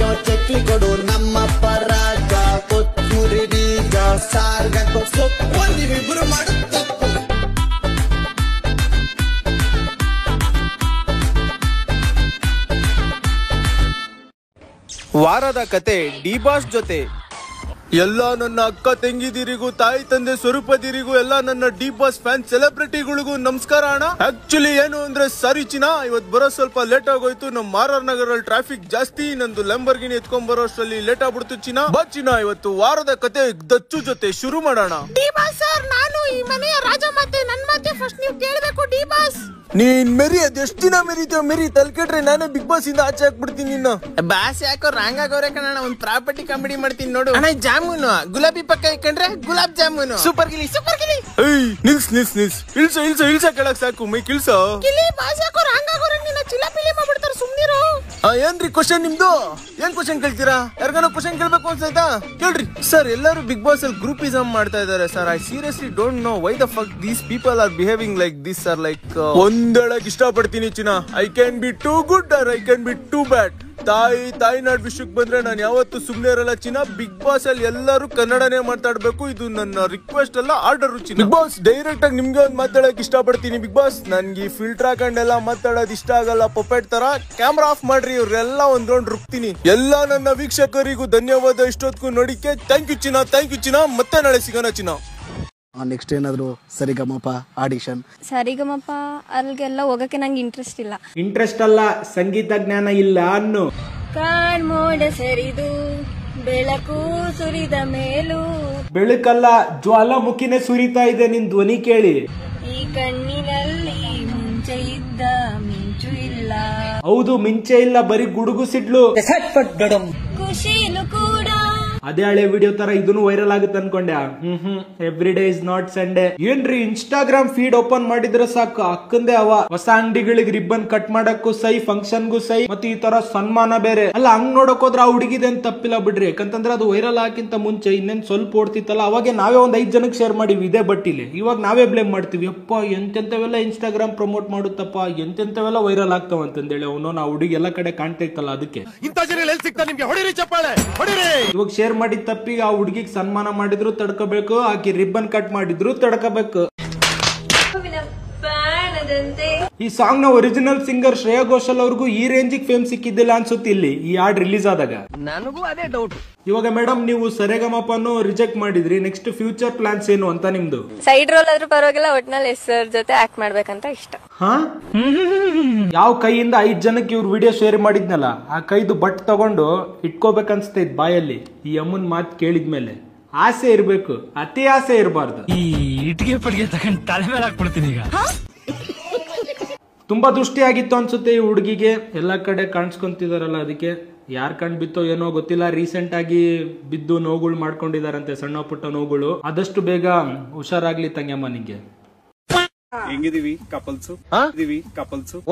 ಚಟ್ನಿ ಕೊಡು. ನಮ್ಮಪ್ಪ ರಾಜ ಕೊತ್ತೂರಿ ಬೀಜ ಸಾರ್ಗ ಸೊಪ್ಪು ನೀವಿಬ್ರು ಮಾಡು ತಪ್ಪು. ವಾರದ ಕತೆ ಡಿ ಬಾಸ್ ಜೊತೆ. ಎಲ್ಲ ನನ್ನ ಅಕ್ಕ ತಂಗಿದಿರಿಗೂ, ತಾಯಿ ತಂದೆ ಸ್ವರೂಪದಿರಿಗೂ, ಎಲ್ಲ ನನ್ನ ಡಿ ಬಾಸ್ ಫ್ಯಾನ್ ಸೆಲೆಬ್ರಿಟಿಗಳಿಗೂ ನಮಸ್ಕಾರ ಅಣ್ಣ. ಆಕ್ಚುಲಿ ಏನು ಅಂದ್ರೆ ಸಾರಿ ಚಿನ್ನ, ಇವತ್ತು ಬರೋ ಸ್ವಲ್ಪ ಲೇಟ್ ಆಗೋಯ್ತು. ನಮ್ಮ ಆರ್ ನಗರಲ್ಲಿ ಟ್ರಾಫಿಕ್ ಜಾಸ್ತಿ, ನಂದು ಲಂಬರ್ಗಿನಿ ಎತ್ಕೊಂಡ್ ಬರೋ ಅಷ್ಟರಲ್ಲಿ ಲೇಟ್ ಆಗ್ಬಿಡ್ತು ಚಿನ್ನ. ಬಾ ಚಿನ್ನ, ಇವತ್ತು ವಾರದ ಕತೆ ದಚ್ಚು ಜೊತೆ ಶುರು ಮಾಡೋಣ. ಡಿ ಬಾಸ್ ಸರ್, ನಾನು ಈ ಮನೆಯ ರಾಜ ಮಾತೆ, ನನ್ ಮಾತೆ ಫಸ್ಟ್ ನೀವು ಕೇಳಬೇಕು. ಡಿ ಬಾಸ್ ನೀನ್ ಮೆರಿ ಅದೆಷ್ಟು ದಿನ ಮೆರಿತೇವ ಮೆರಿ, ತಲ್ಕೆಟ್ರೆ ನಾನೇ ಬಿಗ್ ಬಾಸ್ ಇಂದ ಆಚೆ ಹಾಕ್ಬಿಡ್ತೀನಿ ನಿನ್ನ. ಬಾಸ್ ಯಾಕೋ ರಾಂಗ್ ಆಗೋರೆ ಕಣ, ಒಂದ್ ಪ್ರಾಪರ್ಟಿ ಕಾಮಿಡಿ ಮಾಡ್ತೀನಿ ನೋಡು. ಅಣ್ಣ ಜಾಮೂನು ಗುಲಾಬಿ ಪಕ್ಕ ಇಕ್ಕಂಡ್ರೆ ಗುಲಾಬ್ ಜಾಮೂನು. ಸೂಪರ್ ಗಿಲಿ. ಏಯ್ ನಿಲ್ಸ್ ಇಳ್ಸ ಕೆಳಕ್ ಸಾಕು, ಮೈ ಕಿಲ್ಸ. ಬಾಸ್ ಯಾಕೋ ರಾಂಗ್ ಆಗೋರೆ, ನಿನ್ನ ಚಿಲಾಪಿಲಿ ಮಾಡ್ಬಿಡ್ತಾರೆ, ಸುಮ್ನಿರು. ಏನ್ರಿ ಕ್ವಶನ್ ನಿಮ್ದು? ಏನ್ ಕ್ವಶನ್ ಕೇಳ್ತೀರಾ? ಯಾರಿಗಾನ ಕ್ವಶನ್ ಕೇಳ್ಬೇಕು ಅನ್ಸೈತಾ? ಕೇಳ್ರಿ ಸರ್. ಎಲ್ಲರೂ ಬಿಗ್ ಬಾಸ್ ಅಲ್ಲಿ ಗ್ರೂಪಿಸಮ್ ಮಾಡ್ತಾ ಇದಾರೆ sir. I seriously don't know why the fuck these people are behaving like this sir. Like ಒಂದೊಳಗ್ ಇಷ್ಟಪಡ್ತೀನಿ ಚಿನ್ನ, I can be too good or I can be too bad. ತಾಯಿನಾಡ್ ವಿಷಯಕ್ಕೆ ಬಂದ್ರೆ ನಾನು ಯಾವತ್ತು ಸುಮ್ನೆ ಇರಲ್ಲ ಚಿನ್ನ. ಬಿಗ್ ಬಾಸ್ ಅಲ್ಲಿ ಎಲ್ಲರೂ ಕನ್ನಡನೇ ಮಾತಾಡ್ಬೇಕು, ಇದು ನನ್ನ ರಿಕ್ವೆಸ್ಟ್ ಅಲ್ಲ, ಆರ್ಡರ್ ಚಿನ್ನ. ಬಿಗ್ ಬಾಸ್ ಡೈರೆಕ್ಟ್ ಆಗಿ ನಿಮ್ಗೆ ಒಂದ್ ಮಾತಾಡಕ್ ಇಷ್ಟಪಡ್ತೀನಿ. ಬಿಗ್ ಬಾಸ್ ನನ್ಗೆ ಫಿಲ್ಟರ್ ಹಾಕೊಂಡೆಲ್ಲ ಮಾತಾಡೋದು ಇಷ್ಟ ಆಗಲ್ಲ, ಪೊಪೆಟ್ ತರ. ಕ್ಯಾಮ್ರಾ ಆಫ್ ಮಾಡ್ರಿ, ಇವ್ರೆಲ್ಲ ಒಂದ್ ರೌಂಡ್ ರುಕ್ತೀನಿ. ಎಲ್ಲ ನನ್ನ ವೀಕ್ಷಕರಿಗೂ ಧನ್ಯವಾದ ಇಷ್ಟೊತ್ಗೂ ನೋಡಿಕೆ. ಥ್ಯಾಂಕ್ ಯು ಚಿನ್ನ. ಮತ್ತೆ ನಾಳೆ ಸಿಗೋಣ ಚಿನ್ನ. ನೆಕ್ಸ್ಟ್ ಏನಾದ್ರು ಸರಿಗಮಪ ಆಡಿಷನ್? ಸರಿಗಮಪ ಅಲ್ಲಿಗೆಲ್ಲ ಹೋಗಕ್ಕೆ ನಂಗೆ ಇಂಟ್ರೆಸ್ಟ್ ಇಲ್ಲ. ಇಂಟ್ರೆಸ್ಟ್ ಅಲ್ಲ, ಸಂಗೀತ ಜ್ಞಾನ ಇಲ್ಲ ಅನ್ನು. ಕಾಣ್ಮೋಡ ಸರಿದು ಬೆಳಕು ಸುರಿದ ಮೇಲೂ. ಬೆಳಕಲ್ಲ, ಜ್ವಾಲಾಮುಖಿನೇ ಸುರಿತಾ ಇದೆ ನಿನ್ ಧ್ವನಿ ಕೇಳಿ. ಈ ಕಣ್ಣಿನಲ್ಲಿ ಮುಂಚೆ ಇದ್ದ ಮಿಂಚು ಇಲ್ಲ, ಹೌದು ಮಿಂಚೆ ಇಲ್ಲ, ಬರೀ ಗುಡುಗು ಸಿಡ್ಲು. ಖುಷಿನು ಕೂಡ. ಅದೇ ಹಳೆ ವಿಡಿಯೋ ತರ ಇದನ್ನು ವೈರಲ್ ಆಗುತ್ತೆ ಅನ್ಕೊಂಡೆ. Every day is not Sunday. ಏನ್ರಿ ಇನ್ಸ್ಟಾಗ್ರಾಮ್ ಫೀಡ್ ಓಪನ್ ಮಾಡಿದ್ರೆ ಸಾಕು ಅಕ್ಕಂದೆ ಅವ. ಹೊಸ ಅಂಗಡಿಗಳಿಗೆ ರಿಬ್ಬನ್ ಕಟ್ ಮಾಡಕ್ಕೂ ಸೈ, ಫಂಕ್ಷನ್ಗೂ ಸೈ, ಮತ್ತೆ ಈ ತರ ಸನ್ಮಾನ ಬೇರೆ. ಅಲ್ಲ ಹಂಗ್ ನೋಡಕ್ ಹೋದ್ರೆ ಆ ಹುಡುಗಿದೇನ್ ತಪ್ಪಿಲ್ಲ ಬಿಡ್ರಿ. ಯಾಕಂತಂದ್ರೆ ಅದು ವೈರಲ್ ಹಾಕಿಂತ ಮುಂಚೆ ಇನ್ನೇನ್ ಸ್ವಲ್ಪ ಓಡ್ತಿತ್ತಲ್ಲ, ಅವಾಗ ನಾವೇ ಒಂದ್ 5 ಜನಕ್ಕೆ ಶೇರ್ ಮಾಡಿವಿ ಇದೇ ಬಟ್ಟಿಲಿ. ಇವಾಗ ನಾವೇ ಬ್ಲೇಮ್ ಮಾಡ್ತೀವಿ. ಅಪ್ಪ ಎಂತೆಂತವೆಲ್ಲ ಇನ್ಸ್ಟಾಗ್ರಾಮ್ ಪ್ರಮೋಟ್ ಮಾಡುತ್ತಪ್ಪ, ಎಂತೆಂತವೆಲ್ಲ ವೈರಲ್ ಆಗ್ತಾವ ಅಂತಂದೇಳಿ ಅವನು ಆ ಹುಡುಗಿ ಎಲ್ಲ ಕಡೆ ಕಾಣ್ತಾ ಇತ್ತಲ್ಲ, ಅದಕ್ಕೆ ಇವಾಗ ಶೇರ್ ಮಾಡಿದ ತಪ್ಪಿಗೆ ಆ ಹುಡುಗಿಗೆ ಸನ್ಮಾನ ಮಾಡಿದ್ರು ತಡ್ಕೋಬೇಕು, ಆಕಿ ರಿಬ್ಬನ್ ಕಟ್ ಮಾಡಿದ್ರು ತಡ್ಕೋಬೇಕು. ಈ ಸಾಂಗ್ ನ ಒರಿಜಿನಲ್ ಸಿಂಗರ್ ಶ್ರೇಯಾ ಘೋಷಾಲ್ ಅವ್ರಿಗೂ ಈ ರೇಂಜಿಗೆ ಫೇಮ್ ಸಿಕ್ಕಿದ್ದಿಲ್ಲ ಅನ್ಸುತ್ತೆ ಇಲ್ಲಿ ಈ ಹಾಡ್ ರಿಲೀಸ್ ಆದಾಗ. ನನಗೂ ಅದೇ ಡೌಟ್. ಇವಾಗ ಮೇಡಮ್ ನೀವು ಸರೆಗಮಪನ್ನು ರಿಜೆಕ್ಟ್ ಮಾಡಿದ್ರಿ, ನೆಕ್ಸ್ಟ್ ಫ್ಯೂಚರ್ ಪ್ಲಾನ್ಸ್ ಏನು ಅಂತ ನಿಮ್ದು? ಸೈಡ್ ರೋಲ್ ಆದ್ರೂ ಪರವಾಗಿಲ್ಲ, ಒಟ್ನಲ್ಲಿ ಸರ್ ಜೊತೆ ಆಕ್ಟ್ ಮಾಡ್ಬೇಕಂತ ಇಷ್ಟ. ಯಾವ ಕೈಯಿಂದ 5 ಜನಕ್ಕೆ ಇವ್ರು ವಿಡಿಯೋ ಶೇರ್ ಮಾಡಿದ್ನಲ್ಲ, ಆ ಕೈದು ಬಟ್ ತಗೊಂಡು ಇಟ್ಕೋಬೇಕನ್ಸ್ತೈತ್ ಬಾಯಲ್ಲಿ. ಈ ಅಮ್ಮನ್ ಮಾತ್ ಕೇಳಿದ್ಮೇಲೆ ಆಸೆ ಇರ್ಬೇಕು, ಅತಿ ಆಸೆ ಇರಬಾರ್ದು. ಈ ಇಟ್ಟಿಗೆ ಪಟ್ಟಿಗೆ ತಗೊಂಡು ತಲೆ ಮೇಲೆ ಹಾಕ್ಬಿಡ್ತೀನಿ ಈಗ. ತುಂಬಾ ದೃಷ್ಟಿಯಾಗಿತ್ತು ಅನ್ಸುತ್ತೆ ಈ ಹುಡುಗಿಗೆ, ಎಲ್ಲಾ ಕಡೆ ಕಾಣಿಸ್ಕೊಂತಿದಾರಲ್ಲ, ಅದಕ್ಕೆ ಯಾರ್ ಕಂಡು ಬಿತ್ತೋ ಏನೋ ಗೊತ್ತಿಲ್ಲ. ರೀಸೆಂಟ್ ಆಗಿ ಬಿದ್ದು ನೋವುಗಳು ಮಾಡ್ಕೊಂಡಿದಾರಂತೆ, ಸಣ್ಣ ಪುಟ್ಟ ನೋವುಗಳು. ಆದಷ್ಟು ಬೇಗ ಹುಷಾರಾಗ್ಲಿ ತಂಗಮ್ಮ ನಿಂಗೆ. ಹೆಂಗಿದೀವಿ ಕಪಲ್ಸ್?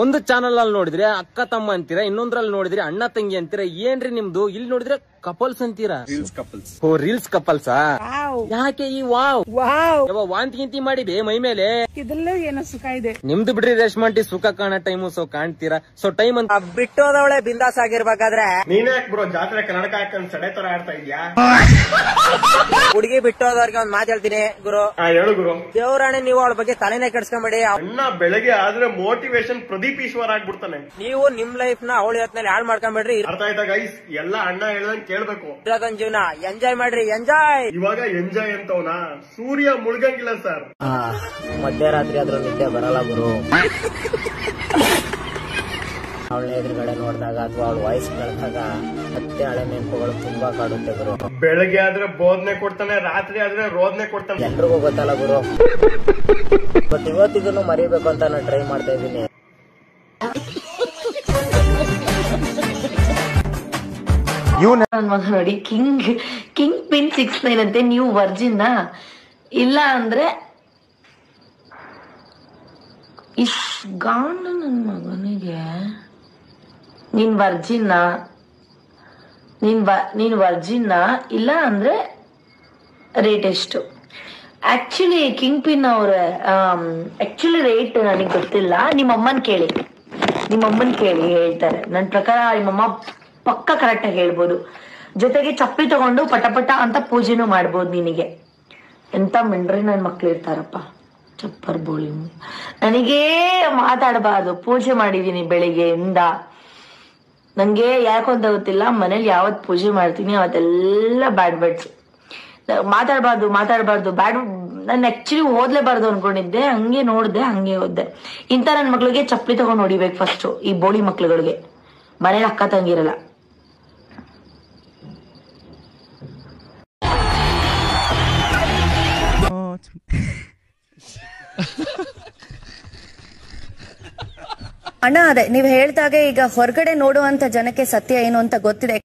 ಒಂದು ಚಾನಲ್ ಅಲ್ಲಿ ನೋಡಿದ್ರೆ ಅಕ್ಕ ತಮ್ಮ ಅಂತೀರಾ, ಇನ್ನೊಂದ್ರಲ್ಲಿ ನೋಡಿದ್ರೆ ಅಣ್ಣ ತಂಗಿ ಅಂತೀರಾ. ಏನ್ರಿ ನಿಮ್ದು? ಇಲ್ಲಿ ನೋಡಿದ್ರೆ ಕಪಲ್ಸ್ ಅಂತೀರಾ? ಓ ರೀಲ್ಸ್ ಕಪಲ್ಸಾ? ಯಾಕೆ ಈ ವಾಂತಿ ಗಿಂತಿ ಮಾಡಿದೆ ಮೈ ಮೇಲೆ? ಇದೆಲ್ಲ ಏನೋ ಸುಖ ಇದೆ ನಿಮ್ದು ಬಿಡ್ರಿ ರೇಷ್ಮಂಟಿ, ಸುಖ ಕಾಣೋ ಟೈಮು ಸೊ ಕಾಣ್ತೀರಾ. ಸೊ ಟೈಮ್ ಅಂತ ಬಿಟ್ಟೋದವಳೆ ಬಿಂದಾಸ್ ಆಗಿರ್ಬೇಕಾದ್ರೆ ನೀನೇ ಬ್ರೋ ಜಾತ್ರೆ ಕನ್ನಡಕ ಹಾಕೊಂಡ್ ಸಡೆ ತರ ಆಡ್ತಾ ಇದ್ಯಾ? ಹುಡುಗಿ ಬಿಟ್ಟೋದವ್ರಿಗೆ ಒಂದ್ ಮಾತು ಹೇಳ್ತೀನಿ ಗುರು. ಹೇಳು ಗುರು. ದೇವರಾಣೆ ನೀವು ಅವಳ ಬಗ್ಗೆ ತಲೆನೇ ಕೆಡ್ಸ್ಕೊಂಬೇಡಿ. ಅಣ್ಣ ಬೆಳಗ್ಗೆ ಆದ್ರೆ ಮೋಟಿವೇಶನ್ ಪ್ರದೀಪ್ ಈಶ್ವರ್ ಆಗ್ಬಿಡ್ತಾನೆ. ನೀವು ನಿಮ್ ಲೈಫ್ ನ ಅವಳ ಹೊತ್ನಲ್ಲಿ ಹಾಳು ಮಾಡ್ಕೊಂಬೇಡ್ರಿ. ಅರ್ಥ ಆಯ್ತಾ ಗೈಸ್? ಎಲ್ಲ ಅಣ್ಣ ಹೇಳ್ದಂಗ್ ಕೇಳ್ಬೇಕು. ಇರೋದೊಂದ್ ಜೀವನ, ಎಂಜಾಯ್ ಮಾಡ್ರಿ, ಎಂಜಾಯ್. ಇವಾಗ ಎಂಜಾಯ್ ಅಂತವನ ಸೂರ್ಯ ಮುಳುಗಂಗಿಲ್ಲ ಸರ್. ಮಧ್ಯರಾತ್ರಿ ಆದ್ರೂ ನಿದ್ದೆ ಬರಲ್ಲ ಗುರು. ಅವಳನ್ನ ಎದುರುಗಡೆ ನೋಡಿದಾಗ ಅಥವಾ ಅವಳ ವಾಯ್ಸ್ ಕೇಳಿದಾಗ ಮತ್ತೆ ಹಳೆ ನೆನಪುಗಳು ತುಂಬಾ ಕಾಡುತ್ತೆ ಗುರು. ಬೆಳಗ್ಗೆ ಆದ್ರೆ ಬೋಧನೆ ಕೊಡ್ತಾನೆ, ರಾತ್ರಿ ಆದ್ರೆ ರೋದನೆ ಕೊಡ್ತಾನೆ. ಎಲ್ರಿಗೂ ಗೊತ್ತಲ್ಲ ಗುರು. ಬಟ್ ಇವತ್ತಿಗೂ ಮರಿಬೇಕು ಅಂತ ನಾನು ಟ್ರೈ ಮಾಡ್ತಾ ಇದ್ದೀನಿ. ನನ್ ಮಗ ನೋಡಿ ಕಿಂಗ್ ಪಿನ್ 69 ಅಂತೆ. ನೀವು ವರ್ಜಿನ್ ಇಲ್ಲ ಅಂದ್ರೆ ಗಾಂಡ ನನ್ ಮಗನಿಗೆ. ನೀನ್ ವರ್ಜಿನ್ ಇಲ್ಲ ಅಂದ್ರೆ ರೇಟ್ ಎಷ್ಟು? ಆಕ್ಚುಲಿ ಕಿಂಗ್ ಪಿನ್ ಅವ್ರ ಆಕ್ಚುಲಿ ರೇಟ್ ನನಗೆ ಗೊತ್ತಿಲ್ಲ. ನಿಮ್ಮಮ್ಮನ್ ಕೇಳಿ ಹೇಳ್ತಾರೆ. ನನ್ ಪ್ರಕಾರ ನಿಮ್ಮಮ್ಮ ಪಕ್ಕ ಕರೆಕ್ಟ್ ಆಗಿ ಹೇಳ್ಬೋದು. ಜೊತೆಗೆ ಚಪ್ಪಲಿ ತಗೊಂಡು ಪಟ ಅಂತ ಪೂಜೆನೂ ಮಾಡ್ಬೋದು ನಿನಗೆ. ಎಂತ ಮಿಂಡ್ರಿ ನನ್ ಮಕ್ಳು ಇರ್ತಾರಪ್ಪ, ಚಪ್ಪರ್ ಬೋಳಿ. ನನಗೇ ಮಾತಾಡಬಾರ್ದು. ಪೂಜೆ ಮಾಡಿದೀನಿ ಬೆಳಿಗ್ಗೆಯಿಂದ. ನಂಗೆ ಯಾಕೊಂತ ಗೊತ್ತಿಲ್ಲ, ಮನೇಲಿ ಯಾವತ್ ಪೂಜೆ ಮಾಡ್ತೀನಿ ಅವತ್ತೆಲ್ಲ ಬ್ಯಾಡ್ ವರ್ಡ್ಸ್. ಮಾತಾಡಬಾರ್ದು ಬ್ಯಾಡ್. ನಾನು ಆಕ್ಚುಲಿ ಓದ್ಲೇಬಾರ್ದು ಅನ್ಕೊಂಡಿದ್ದೆ, ಹಂಗೆ ನೋಡ್ದೆ, ಹಂಗೆ ಓದ್ದೆ. ಇಂತ ನನ್ ಮಕ್ಳಿಗೆ ಚಪ್ಪಲಿ ತಗೊಂಡು ಹೊಡಿಬೇಕು ಫಸ್ಟ್. ಈ ಬೋಳಿ ಮಕ್ಳುಗಳಿಗೆ ಮನೇಲಿ ಅಕ್ಕ ತಂಗಿರಲ್ಲ. ಅಣ್ಣ, ಅದೇ ನೀವ್ ಹೇಳ್ದಾಗೆ ಈಗ ಹೊರಗಡೆ ನೋಡುವಂತ ಜನಕ್ಕೆ ಸತ್ಯ ಏನು ಅಂತ ಗೊತ್ತಿದೆ.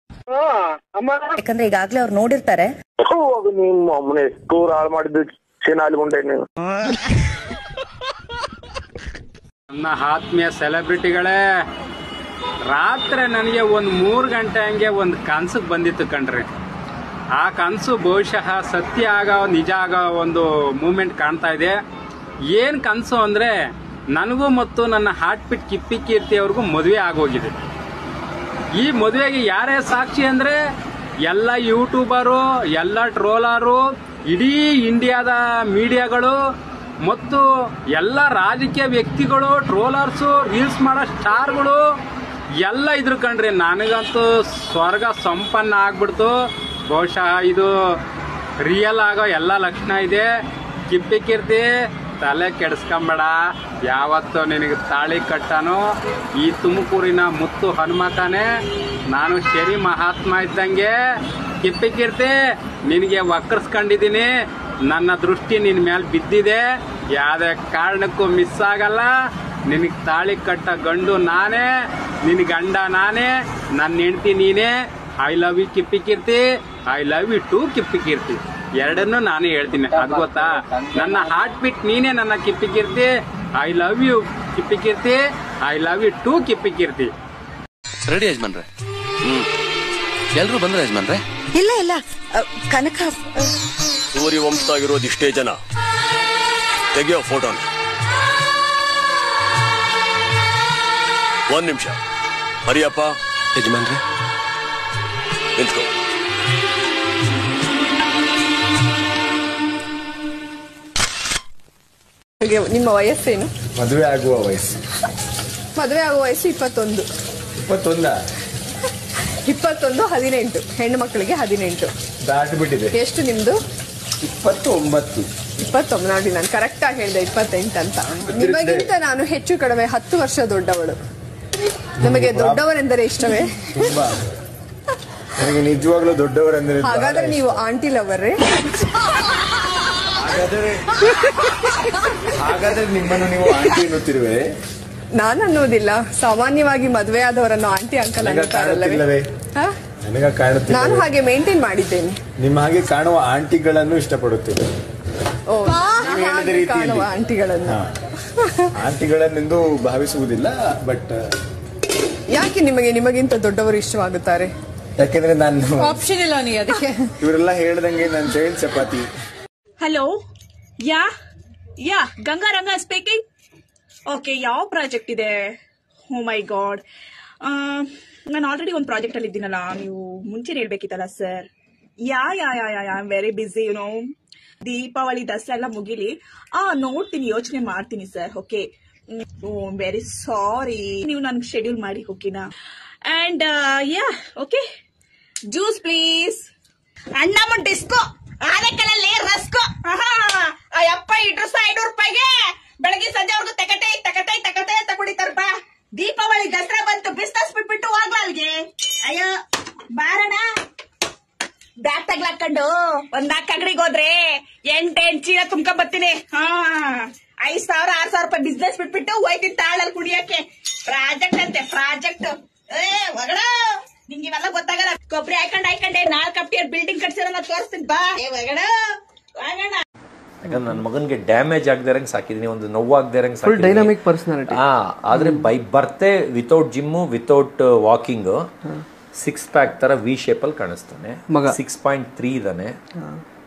ಯಾಕಂದ್ರೆ ಈಗಾಗ್ಲೇ ಅವ್ರು ನೋಡಿರ್ತಾರೆ. ನನ್ನ ಆತ್ಮೀಯ ಸೆಲೆಬ್ರಿಟಿಗಳೇ, ರಾತ್ರಿ ನನಗೆ ಒಂದು 3 ಗಂಟೆ ಹಂಗೆ ಒಂದು ಕನ್ಸಿಗೆ ಬಂದಿತ್ತು ಕಣ್ರಿ. ಆ ಕನಸು ಬಹುಶಃ ಸತ್ಯ ಆಗೋ ನಿಜ ಆಗೋ ಒಂದು ಮೂಮೆಂಟ್ ಕಾಣ್ತಾ ಇದೆ. ಏನು ಕನಸು ಅಂದರೆ, ನನಗೂ ಮತ್ತು ನನ್ನ ಹಾರ್ಟ್ ಬಿಟ್ ಕಿಪ್ಪಿ ಕೀರ್ತಿ ಅವ್ರಿಗೂ ಮದುವೆ ಆಗೋಗಿದೆ. ಈ ಮದುವೆಗೆ ಯಾರೇ ಸಾಕ್ಷಿ ಅಂದರೆ ಎಲ್ಲ ಯೂಟ್ಯೂಬರು, ಎಲ್ಲ ಟ್ರೋಲರು, ಇಡೀ ಇಂಡಿಯಾದ ಮೀಡಿಯಾಗಳು ಮತ್ತು ಎಲ್ಲ ರಾಜಕೀಯ ವ್ಯಕ್ತಿಗಳು, ಟ್ರೋಲರ್ಸು, ರೀಲ್ಸ್ ಮಾಡೋ ಸ್ಟಾರ್ಗಳು ಎಲ್ಲ ಇದ್ರು ಕಣ್ರಿ. ನನಗಂತೂ ಸ್ವರ್ಗ ಸಂಪನ್ನ ಆಗ್ಬಿಡ್ತು. ಬಹುಶಃ ಇದು ರಿಯಲ್ ಆಗೋ ಎಲ್ಲ ಲಕ್ಷಣ ಇದೆ. ಕಿಪ್ಪಿ ಕೀರ್ತಿ, ತಲೆ ಕೆಡಿಸ್ಕೊಂಬೇಡ. ಯಾವತ್ತೋ ನಿನಗೆ ತಾಳಿ ಕಟ್ಟಾನೋ ಈ ತುಮಕೂರಿನ ಮುತ್ತು ಹನುಮಂತನೇ. ನಾನು ಶರಿ ಮಹಾತ್ಮ ಇದ್ದಂಗೆ. ಕಿಪ್ಪಿ ಕೀರ್ತಿ, ನಿನಗೆ ವಕ್ರಿಸ್ಕೊಂಡಿದ್ದೀನಿ. ನನ್ನ ದೃಷ್ಟಿ ನಿನ್ನ ಮೇಲೆ ಬಿದ್ದಿದೆ. ಯಾವುದೇ ಕಾರಣಕ್ಕೂ ಮಿಸ್ ಆಗಲ್ಲ. ನಿನಗೆ ತಾಳಿ ಕಟ್ಟ ಗಂಡು ನಾನೇ, ನಿನ್ ಗಂಡ ನಾನೇ, ನನ್ನ ಹೆಂಡತಿ ನೀನೇ. I love you Kippi Keerthi, I love you too Kippi Keerthi, ಎರಡನ್ನೂ ನಾನೇ ಹೇಳ್ತೀನಿ. ಅದು ಗೊತ್ತಾ? ನನ್ನ ಹಾರ್ಟ್ ಬೀಟ್ ನೀನೇ ನನ್ನ Kippi Keerthi. I love you Kippi Keerthi, I love you too Kippi Keerthi. Ready ಯಜಮಾನ್ರೆ? ಎಲ್ರು ಬಂದ್ರೆ ಯಜಮಾನ್ರೆ? ಇಲ್ಲ ಇಲ್ಲ ಕನಕ ಸೂರ್ಯ ವಂಶದಾಗಿರೋದು ಇಷ್ಟೇ ಜನ. ತೆಗಿಯೋ ಫೋಟೋನ. 1 ನಿಮಿಷ. ಹರಿಯಪ್ಪ ಯಜಮಾನ್ರೆ ನಿಂತ್ಕೋ. ನಿಮ್ಮ ವಯಸ್ಸೇನು? ಮದುವೆ ಆಗುವ ವಯಸ್ಸು? ಮದುವೆ ಆಗುವ ವಯಸ್ಸು 21. 21 18 ಹೆಣ್ಣು ಮಕ್ಕಳಿಗೆ 18 ದಾಟಿಬಿಟ್ಟಿದೆ. ಎಷ್ಟು ನಿಮ್ದು? 29. 29 ನೋಡಿ, ನಾನು ಕರೆಕ್ಟ್ ಆಗಿ ಹೇಳಿದೆ 28 ಅಂತ. ನಿಮಗಿಂತ ನಾನು ಹೆಚ್ಚು ಕಡಿಮೆ 10 ವರ್ಷ ದೊಡ್ಡವಳು. ನಿಮಗೆ ದೊಡ್ಡವರೆಂದರೆ ಇಷ್ಟವೇ? ನನಗೆ ನಿಜವಾಗ್ಲೂ ದೊಡ್ಡವರೆಂದರೆ. ಹಾಗಾದ್ರೆ ನೀವು ಆಂಟಿ ಲವರೇ? ಹಾಗಾದ್ರೆ ನಿಮ್ಮನ್ನು ನೀವು ಆಂಟಿ ಎನ್ನುತ್ತಿರುವೆ? ನಾನು ಅನ್ನೋದಿಲ್ಲ, ಸಾಮಾನ್ಯವಾಗಿ ಮದುವೆ ಆದವರನ್ನು ಆಂಟಿ ಅಂಕಲ್ ಅನ್ನುತ್ತಾರಲ್ಲವೇ? ನನಗೆ ಕಾಣುತ್ತಿಲ್ಲ. ನಾನು ಹಾಗೆ ಮೇಂಟೈನ್ ಮಾಡಿದ್ದೇನೆ. ನಿಮ್ಮ ಹಾಗೆ ಕಾಣುವ ಆಂಟಿಗಳನ್ನು ಇಷ್ಟಪಡುತ್ತೇನೆ. ಕಾಣುವ ಆಂಟಿಗಳನ್ನು ಆಂಟಿಗಳನ್ನೆಂದು ಭಾವಿಸುವುದಿಲ್ಲ. ಬಟ್ ಯಾಕೆ ನಿಮಗಿಂತ ದೊಡ್ಡವರು ಇಷ್ಟವಾಗುತ್ತಾರೆ? ಯಾಕೆಂದ್ರೆ ನಾನು ಆಪ್ಷನ್ ಇಲ್ಲ ನೀ ಅದಕ್ಕೆ. ಇವರೆಲ್ಲ ಹೇಳ್ದಂಗೆ ನಾನು ಚೈಲ್ಡ್ ಚಪಾತಿ. ಹಲೋ, ಯಾ ಗಂಗಾರಂಗ ಸ್ಪೀಕಿಂಗ್. ಓಕೆ, ಯಾವ ಪ್ರಾಜೆಕ್ಟ್ ಇದೆ? ಓ ಮೈ ಗಾಡ್, ನಾನು ಆಲ್ರೆಡಿ ಒಂದು ಪ್ರಾಜೆಕ್ಟ್ ಅಲ್ಲಿ ಇದ್ದೀನಲ್ಲ, ನೀವು ಮುಂಚೆನೆ ಹೇಳ್ಬೇಕಿತ್ತಲ್ಲ ಸರ್. ಯಾ ವೆರಿ ಬಿಸಿ, ದೀಪಾವಳಿ ದಸರಾ ಎಲ್ಲ ಮುಗಿಲಿ, ನೋಡ್ತೀನಿ, ಯೋಚನೆ ಮಾಡ್ತೀನಿ ಸರ್. ಓಕೆ, ವೆರಿ ಸಾರಿ, ನೀವು ನನ್ಗೆ ಶೆಡ್ಯೂಲ್ ಮಾಡಿ, ಓಕೆನಾ? And okay, juice please. Annamma disco ಆನೆಕಲ್ಲಲ್ಲಿ ರಸ್ಕೋ. ಅಯ್ಯಪ್ಪ, ಇಟ್ರು 500 ರೂಪಾಯಿಗೆ ಬೆಳಗ್ಗೆ ಸಂಜೆವರೆಗೂ ತಕಟೆ ತಗೊಂಡಿತಾರಪ್ಪ. ದೀಪಾವಳಿ ದಸರಾ ಬಂತು, ಬಿಸ್ನೆಸ್ ಬಿಟ್ಬಿಟ್ಟು ಹೋಗ್ವಾ ಅಲ್ಗೆ. ಅಯ್ಯೋ ಬಾರಣ, ಬ್ಯಾಗ್ ತಗ್ಲಾಕೊಂಡು ಒಂದ್ 4 ಅಂಗಡಿಗೆ ಹೋದ್ರೆ 8 ಚೀಲ ತುಂಬ್ಕೊಂಡ್ ಬರ್ತೀನಿ. 5,000 6,000 ರೂಪಾಯಿ ಬಿಸ್ನೆಸ್ ಬಿಟ್ಬಿಟ್ಟು ಹೋಯ್ತೀನಿ ತಾಳಲ್ಲಿ ಕುಡಿಯಕ್ಕೆ. ಪ್ರಾಜೆಕ್ಟ್ ಅಂತೆ, ಪ್ರಾಜೆಕ್ಟ್. ಒಗಡ, ನಿಂಗೆ ಇವೆಲ್ಲ ಗೊತ್ತಾಗಲ್ಲ. ಕೊಬ್ಬರಿ ಹಾಕೊಂಡೆ 4 ಅಪ್ಟಿಯರ್ ಬಿಲ್ಡಿಂಗ್ ಕಟ್ಸಿರೋ ತೋರಿಸ್ತೀನಿ ಬಾ. ಒಗಡ ಹೋಗೋಣ. ಯಾಕಂದ್ರೆ ನನ್ನ ಮಗನ್ಗೆ ಡ್ಯಾಮೇಜ್ ಆಗದೆ ಇರಂಗ್ ಸಾಕಿದೀನಿ, ಒಂದು ನೋವಾಗದೆ ಇರಂಗ್ ಸಾಕಿದೀನಿ. Dynamic personality. ಆದ್ರೆ by birth without gym, without walking, 6 pack ತರ ವಿ ಶೇಪ್ ಅಲ್ಲಿ ಕಾಣಿಸ್ತಾನೆ. 6.3 ಇದಾನೆ.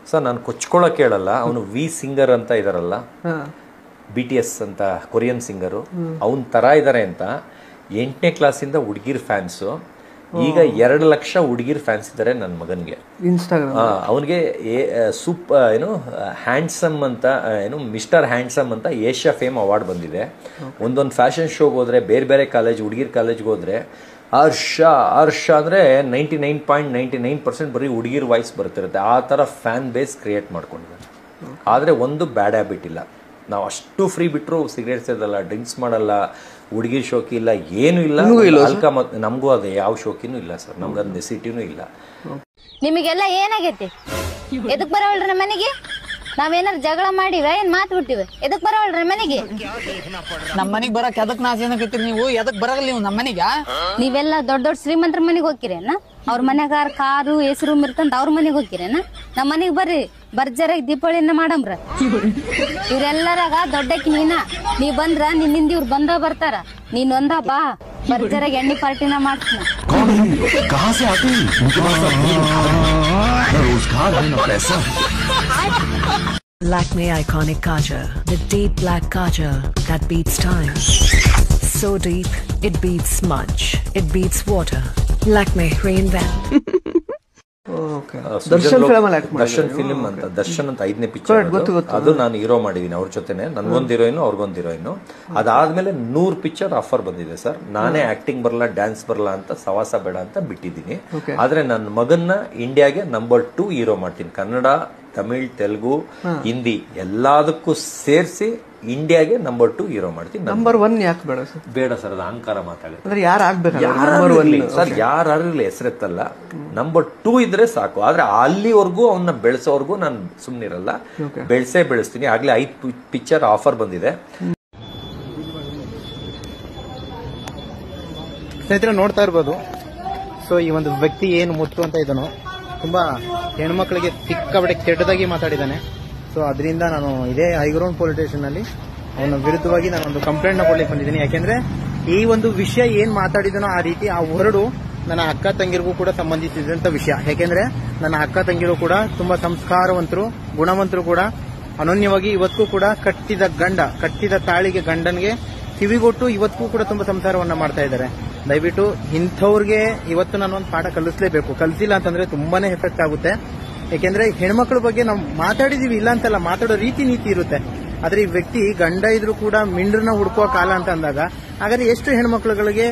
ಸರ್ ನಾನು ಕೊಚ್ಕೊಳಕ್ ಹೇಳಲ್ಲ, ಅವನು ವಿ ಸಿಂಗರ್ ಅಂತ ಇದಾರಲ್ಲ, BTS ಅಂತ ಕೊರಿಯನ್ ಸಿಂಗರು, ಅವನ್ ತರ ಇದಾರೆ ಅಂತ 8ನೇ ಕ್ಲಾಸಿಂದ ಹುಡುಗಿರ್ ಫ್ಯಾನ್ಸು. ಈಗ 2 ಲಕ್ಷ ಹುಡುಗಿರ್ ಫ್ಯಾನ್ಸ್ ಇದ್ದಾರೆ ನನ್ನ ಮಗನ್ಗೆ ಇನ್ಸ್ಟಾಗ್ರಾಮ್. ಅವನಿಗೆ ಹ್ಯಾಂಡ್ಸಮ್ ಅಂತ ಮಿಸ್ಟರ್ ಹ್ಯಾಂಡ್ಸಮ್ ಅಂತ ಏಷ್ಯಾ ಫೇಮ್ ಅವಾರ್ಡ್ ಬಂದಿದೆ. ಒಂದೊಂದು ಫ್ಯಾಷನ್ ಶೋಗೆ ಹೋದ್ರೆ, ಬೇರೆ ಬೇರೆ ಕಾಲೇಜ್ ಹುಡುಗಿರ್ ಕಾಲೇಜ್ಗೆ ಹೋದ್ರೆ ಹರ್ಷ ಅಂದ್ರೆ 99.99% ಬರೀ ಹುಡುಗಿರ್ ವಾಯ್ಸ್ ಬರ್ತಿರುತ್ತೆ. ಆ ತರ ಫ್ಯಾನ್ ಬೇಸ್ ಕ್ರಿಯೇಟ್ ಮಾಡ್ಕೊಂಡಿದ್ದಾರೆ. ಆದ್ರೆ ಒಂದು ಬ್ಯಾಡ್ ಹ್ಯಾಬಿಟ್ ಇಲ್ಲ, ನಾವು ಅಷ್ಟು ಫ್ರೀ ಬಿಟ್ರು ಸಿಗರೇಟ್ ಸೇದಲ್ಲ, ಡ್ರಿಂಕ್ಸ್ ಮಾಡಲ್ಲ, ಹುಡುಗಿರ್ ಶೋಕಿ ಇಲ್ಲ, ಏನು ಇಲ್ಲ. ನಮಗೂ ಅದೇ ಯಾವ ಶೋಕಿನೂ ಇಲ್ಲ ಸರ್, ನಮ್ಗದ್ ನೆಸಿಟಿನೂ ಇಲ್ಲ. ನಿಮಗೆಲ್ಲ ಏನಾಗೈತಿ? ಎದಕ್ ಬರವಲ್ರಿ ಮನೆಗೆ? ನಾವೇನಾರು ಜಗಳ ಮಾಡಿವ, ಏನ್ ಮಾತು ಬಿಟ್ಟಿವ? ಎದಕ್ ಬರವಲ್ರಿ ಮನೆಗೆ? ನಮ್ ಮನಿಗ್ ಬರಕ್ ಎದಕ್ ನಾಚ ಏನಕತ್ತೀರಿ ನೀವು? ಎದಕ್ ಬರಲ್ಲ ನೀವು ನಮ್ಮ ಮನೆಗ? ನೀವೆಲ್ಲ ದೊಡ್ಡ ದೊಡ್ಡ ಶ್ರೀಮಂತರ ಮನೆಗೆ ಹೋಗಿರೇನ? ಅವ್ರ ಮನ್ಯಾಗ ಕಾರು ಎಸಿ ರೂಮ್ ಇರ್ತಂತ ಅವ್ರ ಮನೆಗೆ ಹೋಗಿರೇನ? ನಮ್ಮ ಮನೆಗ್ ಬರ್ರಿ, ಬರ್ಜರಾಗಿ ದೀಪಾವಳಿಯನ್ನ ಮಾಡಮ್ರ. ಇವ್ರೆಲ್ಲರಾಗ ದೊಡ್ಡಕಿ ನೀನ, ನೀ ಬಂದ್ರ ನಿನ್ನಿಂದ ಇವ್ರು ಬಂದ ಬರ್ತಾರ. ನೀನ್ ಒಂದ ಬಾ, ಬರ್ಜರಾಗಿ ಎಣ್ಣೆ ಪಾರ್ಟಿನ ಮಾಡ್ತೀನ. Lakme Iconic Kajal, the deep black kajal that beats time. So deep, it beats smudge, it beats water. Lakme reinvent. Darshan film ಅಂತ, ದರ್ಶನ್ ಅಂತ 5ನೇ ಪಿಕ್ಚರ್ ಅದು ನಾನು ಹೀರೋ ಮಾಡಿದೀನಿ ಅವ್ರ ಜೊತೆನೆ. ನನ್ಗೊಂದು ಹೀರೋಯಿನ್, ಅವ್ರಿಗೊಂದು ಹೀರೋಯಿನ್. ಅದಾದ್ಮೇಲೆ 100 ಪಿಕ್ಚರ್ ಆಫರ್ ಬಂದಿದೆ ಸರ್. ನಾನೇ ಆಕ್ಟಿಂಗ್ ಬರಲ್ಲ, ಡ್ಯಾನ್ಸ್ ಬರಲ್ಲ ಅಂತ, ಸವಾಸ ಬೇಡ ಅಂತ ಬಿಟ್ಟಿದ್ದೀನಿ. ಆದ್ರೆ ನನ್ನ ಮಗನ್ನ ಇಂಡಿಯಾಗೆ ನಂಬರ್ 2 ಹೀರೋ ಮಾಡ್ತೀನಿ. ಕನ್ನಡ, ತಮಿಳ್, ತೆಲುಗು, ಹಿಂದಿ ಎಲ್ಲದಕ್ಕೂ ಸೇರಿಸಿ ಇಂಡಿಯಾಗೆ ನಂಬರ್ 2 ಹೀರೋ ಮಾಡ್ತೀನಿ. ನಂಬರ್ 1 ಯಾಕೆ ಬೇಡ ಸರ್? ಬೇಡ ಸರ್, ಅದು ಅಹಂಕಾರ ಮಾತಾಗುತ್ತೆ. ಅಂದ್ರೆ ಯಾರು ಆಗ್ಬೇಕು ಸರ್, ಯಾರಿರ್ಲಿ ಹೆಸರೆತ್ತಲ್ಲ, ನಂಬರ್ 2 ಇದ್ರೆ ಸಾಕು. ಆದ್ರೆ ಅಲ್ಲಿವರೆಗೂ ಅವನ್ನ ಬೆಳೆಸೋವರೆಗೂ ನಾನು ಸುಮ್ನಿರಲ್ಲ, ಬೆಳೆಸ್ತೀನಿ. ಆಗ್ಲೇ 5 ಪಿಕ್ಚರ್ ಆಫರ್ ಬಂದಿದೆ. ಸ್ನೇಹಿತರೆ ನೋಡ್ತಾ ಇರ್ಬೋದು. ಸೊ ಈ ಒಂದು ವ್ಯಕ್ತಿ ಏನು ಮುತ್ತು ಅಂತ ಇದನ್ನು ತುಂಬಾ ಹೆಣ್ಮಕ್ಳಿಗೆ ಸಿಕ್ಕಾಬಟ್ಟೆ ಕೆಟ್ಟದಾಗಿ ಮಾತಾಡಿದ್ದಾನೆ. ಸೊ ಅದರಿಂದ ನಾನು ಇದೇ ಹೈಗ್ರೌಂಡ್ ಪೊಲೀಸ್ ಸ್ಟೇಷನ್ ನಲ್ಲಿ ಅವನ ವಿರುದ್ಧವಾಗಿ ನಾನು ಒಂದು ಕಂಪ್ಲೇಂಟ್ ನ ಕೊಡ್ಲಿಕ್ಕೆ ಬಂದಿದ್ದೀನಿ. ಯಾಕೆಂದ್ರೆ ಈ ಒಂದು ವಿಷಯ ಏನ್ ಮಾತಾಡಿದನೋ ಆ ರೀತಿ ಆ ಹೊರಡು ನನ್ನ ಅಕ್ಕ ತಂಗಿರಿಗೂ ಕೂಡ ಸಂಬಂಧಿಸಿದಂತ ವಿಷಯ. ಯಾಕೆಂದ್ರೆ ನನ್ನ ಅಕ್ಕ ತಂಗಿರು ಕೂಡ ತುಂಬಾ ಸಂಸ್ಕಾರವಂತರು, ಗುಣವಂತರು ಕೂಡ ಅನನ್ಯವಾಗಿ ಇವತ್ತಿಗೂ ಕೂಡ ಕಟ್ಟಿದ ತಾಳಿಗೆ ಗಂಡನ್ಗೆ ಕಿವಿಗೊಟ್ಟು ಇವತ್ತಿಗೂ ಕೂಡ ತುಂಬಾ ಸಂಸಾರವನ್ನ ಮಾಡ್ತಾ ಇದ್ದಾರೆ. ದಯವಿಟ್ಟು ಇಂಥವ್ರಿಗೆ ಇವತ್ತು ನಾನು ಒಂದು ಪಾಠ ಕಲಿಸಲೇಬೇಕು. ಕಲಿಸಿಲ್ಲ ಅಂತಂದ್ರೆ ತುಂಬಾನೇ ಎಫೆಕ್ಟ್ ಆಗುತ್ತೆ. ಯಾಕೆಂದ್ರೆ ಹೆಣ್ಮಕ್ಳ ಬಗ್ಗೆ ನಾವು ಮಾತಾಡಿದೀವಿ, ಇಲ್ಲ ಅಂತಲ್ಲ, ಮಾತಾಡೋ ರೀತಿ ನೀತಿ ಇರುತ್ತೆ. ಆದ್ರೆ ಈ ವ್ಯಕ್ತಿ ಗಂಡ ಇದ್ರು ಕೂಡ ಮಿಂಡ್ರನ್ನ ಹುಡುಕುವ ಕಾಲ ಅಂತ ಅಂದಾಗ ಹಾಗಾದ್ರೆ ಎಷ್ಟು ಹೆಣ್ಮಕ್ಳುಗಳಿಗೆ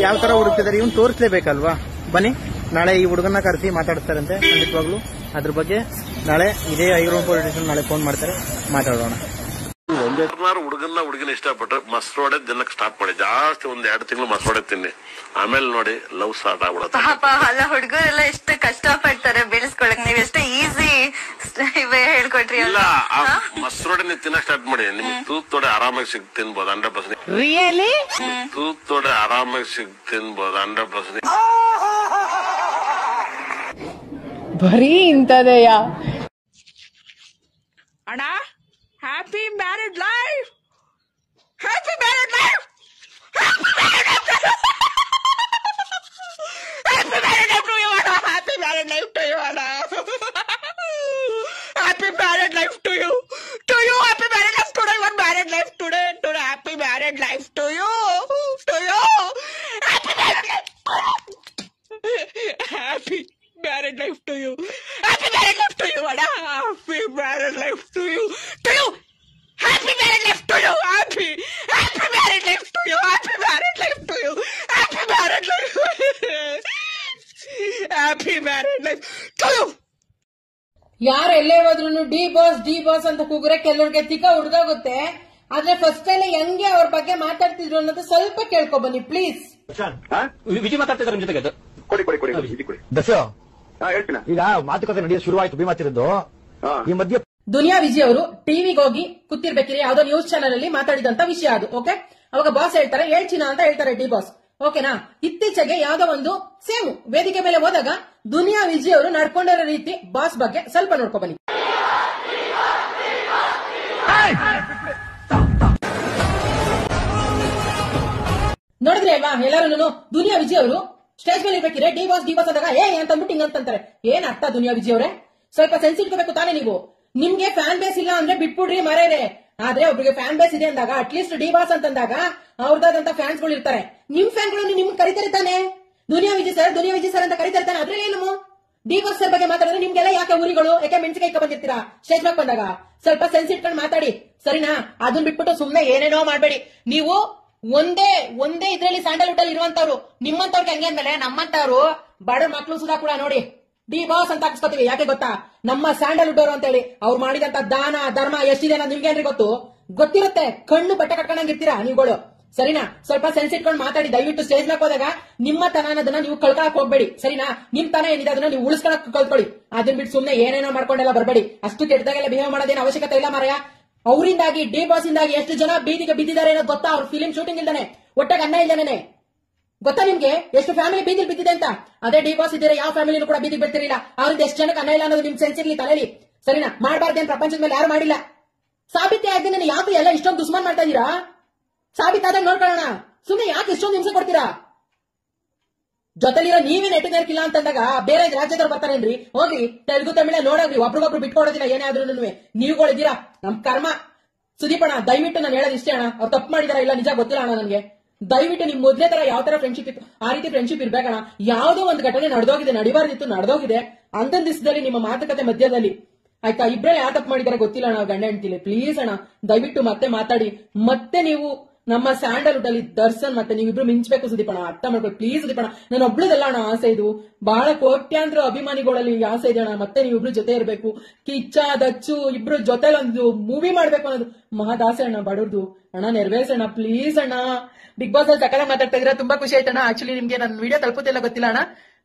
ಯಾವ ತರ ಹುಡುಕ್ತಿದ್ದಾರೆ ಇವನು ತೋರಿಸಲೇಬೇಕಲ್ವಾ? ಬನ್ನಿ, ನಾಳೆ ಈ ಹುಡುಗನ್ನ ಕರೆಸಿ ಮಾತಾಡ್ತಾರಂತೆ. ಖಂಡಿತವಾಗ್ಲು ಅದ್ರ ಬಗ್ಗೆ ನಾಳೆ ಇದೇ ಹೈಗ್ರೌಂಡ್ ಪೊಲೀಸ್ ಸ್ಟೇಷನ್ ನಾಳೆ ಫೋನ್ ಮಾಡ್ತಾರೆ, ಮಾತಾಡೋಣ. ಹುಡುಗನ ಇಷ್ಟಪಟ್ರೆ ಮಸ್ರೋಡೆ ದಿನಕ್ಕೆ ಸ್ಟಾರ್ಟ್ ಮಾಡಿ. ಜಾಸ್ತಿ 1-2 ತಿಂಗಳು ಮಸ್ರೋಡೆ ತಿನ್ನಿ, ಆಮೇಲೆ ನೋಡಿ ಲವ್ ಸ್ಟಾರ್ಟ್ ಆಗ್ಬಿಡುತ್ತೆ. ಪಾಪ ಅಲ್ಲ, ಹುಡುಗರೆಲ್ಲ ಎಷ್ಟು ಕಷ್ಟ ಪಡ್ತಾರೆ ಬೆಳೆಸ್ಕೊಳಕ್, ನೀವ್ ಎಷ್ಟು ಈಸಿ ಹೇಳ್ಕೊಟ್ರಿ. ಇಲ್ಲ, ಮಸ್ರೋಡೆ ನೀವು ತಿನ್ನಕ್ ಸ್ಟಾರ್ಟ್ ಮಾಡಿ, ನಿಮ್ಗೆ ತೂತೋಡೆ ಆರಾಮಾಗಿ ತಿನ್ಬೋದು 100%. ರಿಯಲಿ ತೂತೋಡೆ ಆರಾಮಾಗಿ ತಿನ್ಬೋದು 100%. ಬರೀ ಇಂತದೆಯಾ ಅಣ್ಣ? Happy married life, happy married life, happy married life to you ಅಣ್ಣ, happy married life to you ಅಣ್ಣ, happy married life to you, happy married life today, your married life today, happy married life to you, happy married life, happy married life to you, happy married life to you ಅಣ್ಣ, happy married life to you, happy married life to you, happy married life to you, happy married life to you, happy married life, happy married life to you. ಯಾರು ಎಲ್ಲೇ ಹೋದ್ರು ಡಿ ಬಾಸ್ ಅಂತ ಕೂಗ್ರೆ ಕೆಲವ್ರಿಗೆ ತಿಕ್ಕ ಹುಡ್ದಾಗುತ್ತೆ. ಆದ್ರೆ ಫಸ್ಟ್ ಅಲ್ಲಿ ಹೆಂಗೆ ಅವ್ರ ಬಗ್ಗೆ ಮಾತಾಡ್ತಿದ್ರು ಅನ್ನೋದು ಸ್ವಲ್ಪ ಕೇಳ್ಕೊ ಬನ್ನಿ ಪ್ಲೀಸ್. ವಿಜಯ್ ಮಾತಾಡ್ತಿದ್ದಾರೆ ನಿಮ್ ಜೊತೆಗೆ. ಕೊಡಿ ದಶ ಹೇಳ್ತೀನಿ. ಈಗ ಮಾತುಕತೆ ನಡೆಯೋದು ಶುರುವಾಯ್ತು ಭೀಮಾತಿರದ್ದು. ಈ ಮಧ್ಯೆ ದುನಿಯಾ ವಿಜಯ್ ಅವರು ಟಿವಿಗೆ ಹೋಗಿ ಕೂತಿರ್ಬೇಕಿರಿ, ಯಾವ್ದೋ ನ್ಯೂಸ್ ಚಾನಲ್ ಅಲ್ಲಿ ಮಾತಾಡಿದಂತ ವಿಷಯ ಅದು. ಓಕೆ, ಅವಾಗ ಬಾಸ್ ಹೇಳ್ತಾರೆ ಹೇಳ್ಚಿನ ಅಂತ ಹೇಳ್ತಾರೆ ಡಿ ಬಾಸ್. ಓಕೆನಾ? ಇತ್ತೀಚೆಗೆ ಯಾವ್ದೋ ಒಂದು ಸೇಮ್ ವೇದಿಕೆ ಮೇಲೆ ಹೋದಾಗ ದುನಿಯಾ ವಿಜಯ್ ಅವರು ನಡ್ಕೊಂಡಿರೋ ರೀತಿ ಬಾಸ್ ಬಗ್ಗೆ ಸ್ವಲ್ಪ ನೋಡ್ಕೊ ಬನ್ನಿ. ನೋಡಿದ್ರೆ ಅಲ್ವಾ ಎಲ್ಲಾರು ದುನಿಯಾ ವಿಜಯ್ ಅವರು ಸ್ಟೇಜ್ ಮೇಲೆ ಇರ್ಬೇಕಿದ್ರೆ ಡಿ ಬಾಸ್ ಅಂದಾಗ ಅಂತ ಅಂದ್ಬಿಟ್ಟು ಹಿಂಗಂತಾರೆ. ಏನ್ ಅರ್ಥ ದುನಿಯಾ ವಿಜಯ್ ಅವರೇ? ಸ್ವಲ್ಪ ಸೆನ್ಸ್ ಇಟ್ಕೋಬೇಕು ತಾನೇ ನೀವು. ನಿಮ್ಗೆ ಫ್ಯಾನ್ ಬೇಸ್ ಇಲ್ಲ ಅಂದ್ರೆ ಬಿಟ್ಬಿಡ್ರಿ ಮರೇರೆ. ಆದ್ರೆ ಒಬ್ರಿಗೆ ಫ್ಯಾನ್ ಬೇಸ್ ಇದೆ ಅಂದಾಗ ಅಟ್ಲೀಸ್ಟ್ ಡಿ ಬಾಸ್ ಅಂತಂದಾಗ ಅವ್ರದಾದಂತ ಫ್ಯಾನ್ಸ್ ಗಳು ಇರ್ತಾರೆ. ನಿಮ್ ಫ್ಯಾನ್ ಗಳು ನಿಮ್ಗೆ ಕರಿತಾರೆ ತಾನೆ, ದುನಿಯಾ ವಿಜಯ್ ಸರ್ ಅಂತ ಕರಿತಾರೆ ತಾನೆ. ಅದ್ರಲ್ಲಿ ಏನು ಡಿ ಬಾಸ್ ಸರ್ ಬಗ್ಗೆ ಮಾತಾಡಿದ್ರೆ ನಿಮ್ಗೆಲ್ಲ ಯಾಕೆ ಊರಿಗಳು, ಯಾಕೆ ಮೆಣಸಿನಕಾಯಿ ಬಂದಿರ್ತೀರಾ ಸ್ಟೇಜ್ ಮೇಲೆ ಬಂದಾಗ? ಸ್ವಲ್ಪ ಸೆನ್ಸ್ ಇಟ್ಕೊಂಡು ಮಾತಾಡಿ, ಸರಿನಾ? ಅದನ್ನ ಬಿಟ್ಬಿಟ್ಟು ಸುಮ್ನೆ ಏನೇನೋ ಮಾಡ್ಬೇಡಿ. ನೀವು ಒಂದೇ ಇದ್ರಲ್ಲಿ ಸ್ಯಾಂಡಲ್ವುಡ್ ಅಲ್ಲಿ ಇರುವಂತವ್ರು, ನಿಮ್ಮಂತವ್ರಿಗೆ ಹಂಗೆ ಅಂದ್ಮೇಲೆ ನಮ್ಮಂತವ್ರು ಬಡ ಮಕ್ಳು ಸುಧಾ ಕೂಡ ನೋಡಿ ಡಿ ಬಾಸ್ ಅಂತ ಹಾಕಿಸ್ಕೊತೀವಿ. ಯಾಕೆ ಗೊತ್ತಾ? ನಮ್ಮ ಸ್ಯಾಂಡಲ್ವುಡ್ ಅವರು ಅಂತ ಹೇಳಿ ಅವ್ರು ಮಾಡಿದಂತ ದಾನ ಧರ್ಮ ಎಷ್ಟಿದೆ ಅನ್ನೋದು ನಿಮ್ಗೇನ್ರಿ ಗೊತ್ತಿರುತ್ತೆ. ಕಣ್ಣು ಬಟ್ಟೆ ಕಟ್ಕೊಂಡಂಗಿರ್ತೀರಾ ನೀವುಗಳು, ಸರಿನಾ? ಸ್ವಲ್ಪ ಸೆನ್ಸ್ ಇಟ್ಕೊಂಡು ಮಾತಾಡಿ ದಯವಿಟ್ಟು. ಸ್ಟೇಜ್ ಮೇಲೆ ಹೋದಾಗ ನಿಮ್ಮ ತನ ಅನ್ನೋದನ್ನ ನೀವು ಕಳ್ಕೊಳಕ್ ಹೋಗ್ಬೇಡಿ, ಸರಿನಾ? ನಿಮ್ ತನ ಏನಿದೆ ಅದನ್ನ ನೀವು ಉಳಿಸ್ಕೊಳಕ್ ಕಲ್ತ್ಕೊಳ್ಳಿ. ಅದನ್ನ ಬಿಟ್ಟು ಸುಮ್ನೆ ಏನೇನೋ ಮಾಡ್ಕೊಂಡೆಲ್ಲ ಬರಬೇಡಿ. ಅಷ್ಟು ಕೆಟ್ಟದಾಗೆಲ್ಲ ಬಿಹೇವ್ ಮಾಡೋದೇನು ಅವಶ್ಯಕತೆ ಇಲ್ಲ ಮಾರಾಯ. ಅವರಿಂದಾಗಿ ಡಿ ಬಾಸ್ ಇಂದಾಗಿ ಎಷ್ಟು ಜನ ಬೀದಿಗೆ ಬಿದ್ದಿದ್ದಾರೆ ಅನ್ನೋದು ಗೊತ್ತಾ? ಅವ್ರ ಫಿಲಿಂ ಶೂಟಿಂಗ್ ಇಲ್ದಾನೆ, ಒಟ್ಟಾಗ ಅನ್ನ ಇಲ್ದಾನೆ. ಗೊತ್ತಾ ನಿಮ್ಗೆ ಎಷ್ಟು ಫ್ಯಾಮಿಲಿ ಬೀದಿಗೆ ಬಿದ್ದಿದೆ ಅಂತ? ಅದೇ ಡಿ ಬಾಸ್ ಇದ್ರೆ ಯಾವ ಫ್ಯಾಮಿಲಿನೂ ಕೂಡ ಬೀದಿಗೆ ಬಿಡ್ತಿರಲಿಲ್ಲ. ಅವ್ರಿಂದ ಎಷ್ಟು ಜನಕ್ಕೆ ಅನ್ನ ಇಲ್ಲ ಅನ್ನೋದು ನಿಮ್ ಸೆನ್ಸ್ ಇರ್ಲಿ ತಲೆಯಲ್ಲಿ, ಸರಿನಾ? ಮಾಡಬಾರ್ದೇನ್ ಪ್ರಪಂಚದ ಮೇಲೆ ಯಾರು ಮಾಡಿಲ್ಲ. ಸಾಬೀತಿ ಆಗಿದೆ ಯಾಕೆ ಎಲ್ಲ ಇಷ್ಟೊಂದು ದುಸ್ಮಾನ್ ಮಾಡ್ತಾ ಇದೀರಾ? ಸಾಬೀತಾದಾಗ ನೋಡ್ಕೊಳ್ಳೋಣ. ಸುಮ್ಮನೆ ಯಾಕೆ ಇಷ್ಟೊಂದು ಹಿಂಸೆ ಕೊಡ್ತೀರಾ? ಜೊತೆಲಿರೋ ನೀವೇ ನೆಟ್ಟಿಗಿಲ್ಲ ಅಂತಂದಾಗ ಬೇರೆ ರಾಜ್ಯದವ್ರು ಬರ್ತಾರೇನ್ರಿ? ಹೋಗ್ರಿ ತೆಲುಗು ತಮಿಳ ನೋಡೋಗ್ರಿ, ಒಬ್ರಿಗೊಬ್ರು ಬಿಟ್ಕೊಡೋದಿಲ್ಲ ಏನೇ ಆದ್ರೂ. ನೀವುಗಳಿದ್ದೀರಾ, ನಮ್ ಕರ್ಮ. ಸುದೀಪಣ್ಣ ದಯವಿಟ್ಟು ನಾನು ಹೇಳೋದು ಇಷ್ಟೇ ಅಣ್ಣ, ಅವ್ರು ತಪ್ಪು ಮಾಡಿದಾರ ಇಲ್ಲ ನಿಜ ಗೊತ್ತಿಲ್ಲ ಅಣ್ಣ ನನಗೆ. ದಯವಿಟ್ಟು ನಿಮ್ ಮೊದ್ಲೇ ತರ ಯಾವ ತರ ಫ್ರೆಂಡ್ಶಿಪ್ ಇತ್ತು ಆ ರೀತಿ ಫ್ರೆಂಡ್ಶಿಪ್ ಇರ್ಬೇಕಣ್ಣ. ಯಾವ್ದೋ ಒಂದು ಘಟನೆ ನಡೆದೋಗಿದೆ, ನಡಿಬಾರ್ದಿತ್ತು, ನಡೆದೋಗಿದೆ. ಅಂತಂದ್ ದಿವಸದಲ್ಲಿ ನಿಮ್ಮ ಮಾತುಕತೆ ಮಧ್ಯದಲ್ಲಿ ಆಯ್ತಾ, ಇಬ್ರಲ್ಲಿ ಯಾವ ತಪ್ಪು ಮಾಡಿದಾರೆ ಗೊತ್ತಿಲ್ಲ ಅಣ್ಣ, ಗಂಡ ಹೆಂಡ್ತಿಲಿ. ಪ್ಲೀಸ್ ಅಣ್ಣ ದಯವಿಟ್ಟು ಮತ್ತೆ ಮಾತಾಡಿ. ಮತ್ತೆ ನೀವು ನಮ್ಮ ಸ್ಯಾಂಡಲ್ವುಡ್ ಅಲ್ಲಿ ದರ್ಶನ್ ಮತ್ತೆ ನೀವಿಬ್ರು ಮಿಂಚ್ಬೇಕು ಸುದೀಪಣ್ಣ, ಅರ್ಥ ಮಾಡ್ಬೇಕು ಪ್ಲೀಸ್ ಸುದೀಪಣ್ಣ. ನಾನು ಒಬ್ಳದಲ್ಲ ಅಣ್ಣ ಆಸೆ, ಇದು ಬಹಳ ಕೋಟ್ಯಾಂತರ ಅಭಿಮಾನಿಗಳಲ್ಲಿ ಆಸೆ ಇದೆ ಅಣ್ಣ. ಮತ್ತೆ ನೀವಿಬ್ರು ಜೊತೆ ಇರ್ಬೇಕು, ಕಿಚ್ಚ ದಚ್ಚು ಇಬ್ರು ಜೊತೆಲಿ ಒಂದು ಮೂವಿ ಮಾಡ್ಬೇಕು ಅನ್ನೋದು ಮಹದಾಸೆ ಅಣ್ಣ ಬಡವ್ರದು. ಅಣ್ಣ ನೆರವೇರ್ಸಣ್ಣ ಪ್ಲೀಸ್ ಅಣ್ಣ. ಬಿಗ್ ಬಾಸ್ ಅಲ್ಲಿ ಸಕಲ ಮಾತಾಡ್ತಾ ಇದ್ರೆ ತುಂಬಾ ಖುಷಿ ಆಯ್ತಣ್ಣ. ಆಕ್ಚುಲಿ ನಿಮ್ಗೆ ನನ್ನ ವಿಡಿಯೋ ತಲುಪುತ್ತಿಲ್ಲ ಗೊತ್ತಿಲ್ಲ ಅಣ್ಣ,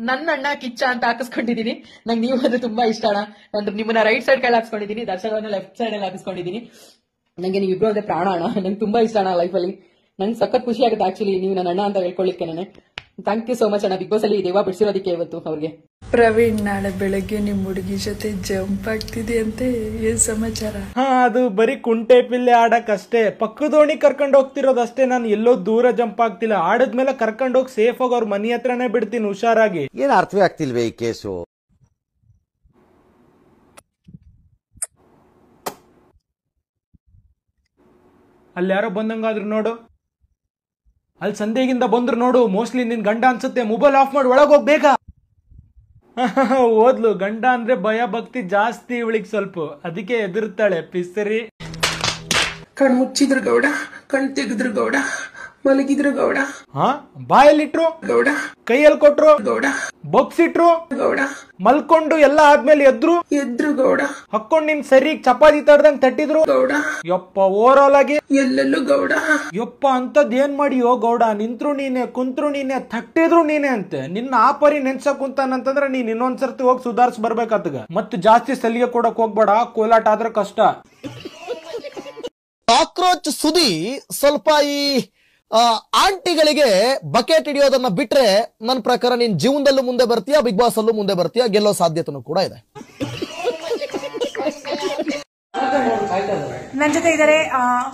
ನನ್ನ ಅಣ್ಣ ಕಿಚ್ಚ ಅಂತ ಹಾಕಿಸ್ಕೊಂಡಿದೀನಿ. ನಂಗೆ ನೀವು ಅದು ತುಂಬಾ ಇಷ್ಟ ಅಣ್ಣ. ನಾನು ನಿಮ್ಮನ್ನ ರೈಟ್ ಸೈಡ್ ಕೈಲಿ ಹಾಕಿಸ್ಕೊಂಡಿದೀನಿ, ದರ್ಶನ ಲೆಫ್ಟ್ ಸೈಡ್ ಅಲ್ಲಿ ಹಾಕಿಸ್ಕೊಂಡಿದೀನಿ. ನಂಗೆ ನೀವಿಬ್ರು ಅದೇ ಪ್ರಾಣ ಅಣ್ಣ, ನಂಗೆ ತುಂಬಾ ಇಷ್ಟ ಅಣ್ಣ ಲೈಫ್ ಅಲ್ಲಿ. ನಂಗೆ ಸಖತ್ ಖುಷಿ ಆಗುತ್ತೆ ಆಕ್ಚುಲಿ ನೀವು ನನ್ನ ಅಣ್ಣ ಅಂತ ಹೇಳ್ಕೊಳ್ಳಿಕ್ಕೆ. ಥ್ಯಾಂಕ್ ಯು ಸೋ ಮಚ್ ಅಣ್ಣ. ಬಿಗ್ ಬಾಸ್ ಅಲ್ಲಿ ದೇವ ಬಿಡಿಸಿರೋದಕ್ಕೆ ಇವತ್ತು ಅವ್ರಿಗೆ. ಪ್ರವೀಣ್, ನಾಳೆ ಬೆಳಗ್ಗೆ ನಿಮ್ ಹುಡುಗಿ ಜೊತೆ ಜಂಪ್ ಆಗ್ತಿದೆ ಅಂತೆ, ಏನ್ ಸಮಾಚಾರ? ಅದು ಬರೀ ಕುಂಟೆ ಪಿಲ್ಲೆ ಆಡಕ್ ಅಷ್ಟೇ. ಪಕ್ಕದೋಣಿ ಕರ್ಕೊಂಡು ಹೋಗ್ತಿರೋದಷ್ಟೇ. ನಾನು ಎಲ್ಲೋ ದೂರ ಜಂಪ್ ಆಗ್ತಿಲ್ಲ. ಆಡದ್ಮೇಲೆ ಕರ್ಕೊಂಡು ಹೋಗಿ ಸೇಫ್ ಆಗಿ ಅವ್ರ ಮನಿ ಹತ್ರನೇ ಬಿಡ್ತೀನಿ ಹುಷಾರಾಗಿ. ಏನ್ ಅರ್ಥವೇ ಆಗ್ತಿಲ್ವೇ ಈ ಕೇಸು? ಅಲ್ಲಿ ಯಾರೋ ಬಂದಂಗಾದ್ರು ನೋಡು. ಅಲ್ಲಿ ಸಂದೇಗಿಂದ ಬಂದ್ರು ನೋಡು. ಮೋಸ್ಟ್ಲಿ ನಿನ್ ಗಂಡ ಅನ್ಸುತ್ತೆ. ಮೊಬೈಲ್ ಆಫ್ ಮಾಡಿ ಒಳಗೋಗ್ ಬೇಗ. ಓದ್ಲು. ಗಂಡ ಅಂದ್ರೆ ಭಯ ಭಕ್ತಿ ಜಾಸ್ತಿ ಇವಳಿಗೆ ಸ್ವಲ್ಪ, ಅದಕ್ಕೆ ಎದುರ್ತಾಳೆ ಪಿಸ್ತರಿ. ಕಣ್ ಮುಚ್ಚಿದ್ರು ಗೌಡ, ಕಣ್ ತೆಗೆದ್ರು ಗೌಡ, ಮಲಗಿದ್ರು ಗೌಡ, ಬಾಯಲ್ಲಿಟ್ರು ಗೌಡ, ಕೈಯಲ್ಲಿ ಕೊಟ್ರು ಗೌಡ, ಬೊಕ್ಸಿಟ್ರು ಗೌಡ, ಮಲ್ಕೊಂಡು ಎಲ್ಲ ಆದ್ಮೇಲೆ ಎದ್ರು ಗೌಡ, ಹಾಕೊಂಡ್ ನಿನ್ ಸರಿ ಚಪಾತಿ ತಡ್ದಂಗ್ ತಟ್ಟಿದ್ರು ಗೌಡ. ಯಪ್ಪ ಓವರಾಲ್ ಆಗಿ ಎಲ್ಲೆಲ್ಲೂ ಗೌಡ. ಯಪ್ಪ ಅಂತದ್ ಏನ್ ಮಾಡಿಯೋ ಗೌಡ. ನಿಂತ್ರು ನೀನೆ, ಕುಂತ್ರು ನೀನೆ, ತಟ್ಟಿದ್ರು ನೀನೆ ಅಂತೆ. ನಿನ್ನ ಆ ಪರಿ ನೆನ್ಸಕ್ ಕುಂತಾನಂತಂದ್ರೆ ನೀನ್ ಇನ್ನೊಂದ್ಸರ್ತಿ ಹೋಗಿ ಸುಧಾರ್ಸ್ ಬರ್ಬೇಕಾತಗ. ಮತ್ ಜಾಸ್ತಿ ಸಲಿಗೆ ಕೊಡಕ್ ಹೋಗ್ಬೇಡ. ಕೋಲಾಟ ಆದ್ರೆ ಕಷ್ಟ. ಕಾಕ್ರೋಚ್ ಸುದಿ ಸ್ವಲ್ಪ ಈ ಆಂಟಿಗಳಿಗೆ ಬಕೆಟ್ ಹಿಡಿಯೋದನ್ನ ಬಿಟ್ರೆ ನನ್ನ ಪ್ರಕಾರ ನೀನ್ ಜೀವನದಲ್ಲೂ ಮುಂದೆ ಬರ್ತೀಯಾ, ಬಿಗ್ ಬಾಸ್ ಅಲ್ಲೂ ಮುಂದೆ ಬರ್ತೀಯಾ, ಗೆಲ್ಲೋ ಸಾಧ್ಯತೆನೂ ಕೂಡ ಇದೆ. ನನ್ನ ಜೊತೆ ಇದ್ದಾರೆ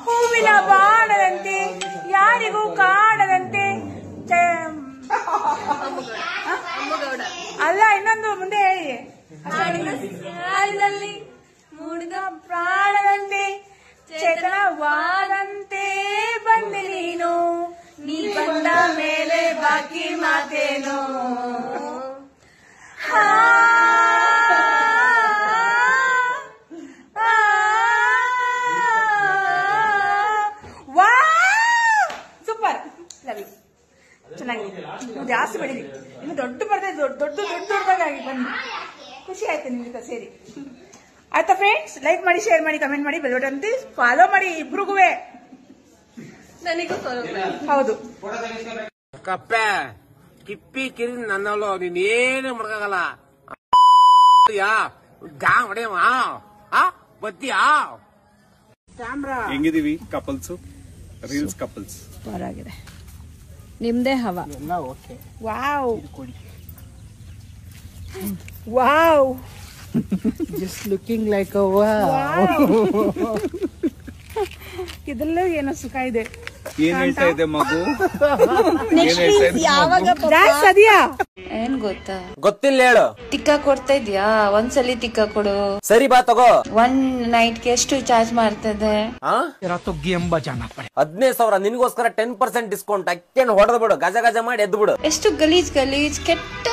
ಹೂವಿನ ಬಾಣದಂತೆ, ಯಾರಿಗೂ ಕಾಣದಂತೆ, ಅಲ್ಲ ಇನ್ನೊಂದು ಮುಂದೆ ಹೇಳಿ. ಮೂಡಿದ ಪ್ರಾಣದಂತೆ, ಚೇತನವಾದಂತೆ ಬಂದೆ ನೀನು, ನೀ ಬಂದ ಮೇಲೆ ಬಾಕಿ ಮಾತೇನು. Super, love you. ಚೆನ್ನಾಗಿ ಜಾಸ್ತಿ ಬೆಳೀಲಿ, ಇನ್ನು ದೊಡ್ಡ ಬರ್ದೆ, ದೊಡ್ಡದಾಗಿ ಬನ್ನಿ. ಖುಷಿ ಆಯ್ತು ನಿಮ್ ಜೊತೆ ಸೇರಿ. ಆಯ್ತಾ ಫ್ರೆಂಡ್ಸ್? ಲೈಕ್ ಮಾಡಿ, ಶೇರ್ ಮಾಡಿ, ಕಮೆಂಟ್ ಮಾಡಿ, ಬೆಲ್ ಬಟನ್ ಫಾಲೋ ಮಾಡಿ ಇಬ್ರಿಗೂ. ನನಗೂ ಹೌದು. ಕಪ್ಪೆ ಕಿಪ್ಪಿ ಕಿರಿ ನನ್ನಲ್ಲೋ ನೀನೇನು ಮಾಡಕ್ಕಾಗಲ್ಲ. ಬತ್ತೀಯಾ? ಹೆಂಗಿದೀವಿ ಕಪಲ್ಸ್? ರೀಲ್ಸ್ ಕಪಲ್ಸ್ ಪರವಾಗಿದೆ. ನಿಮ್ದೇ ಹವಾ. Wow wow, just looking like a wow. ಇದೆಲ್ಲೂ ಏನೋ ಸುಖ ಇದೆ. ಏನ್ ಹೇಳ್ತಾ ಇದೆ ಮಗು? ಏನ್ ಗೊತ್ತಾ? ಗೊತ್ತಿಲ್ಲ ಹೇಳು. ಟಿಕ್ಕ ಕೊಡ್ತಾ ಇದ್ಯಾ? ಒಂದ್ಸಲಿ ಟಿಕ್ಕ ಕೊಡು. ಸರಿ ಬಾ ತಗೋ. ಒನ್ ನೈಟ್ಗೆ ಎಷ್ಟು ಚಾರ್ಜ್ ಮಾಡ್ತದೆ? 15,000 ನಿನ್ಗೋಸ್ಕರ 10% ಡಿಸ್ಕೌಂಟ್. ಅಕ್ಕೇನು ಹೊಡೆದ್ ಬಿಡು, ಗಜ ಗಜ ಮಾಡಿ ಎದ್ದು ಬಿಡು. ಎಷ್ಟು ಗಲೀಜ್ ಕೆಟ್ಟ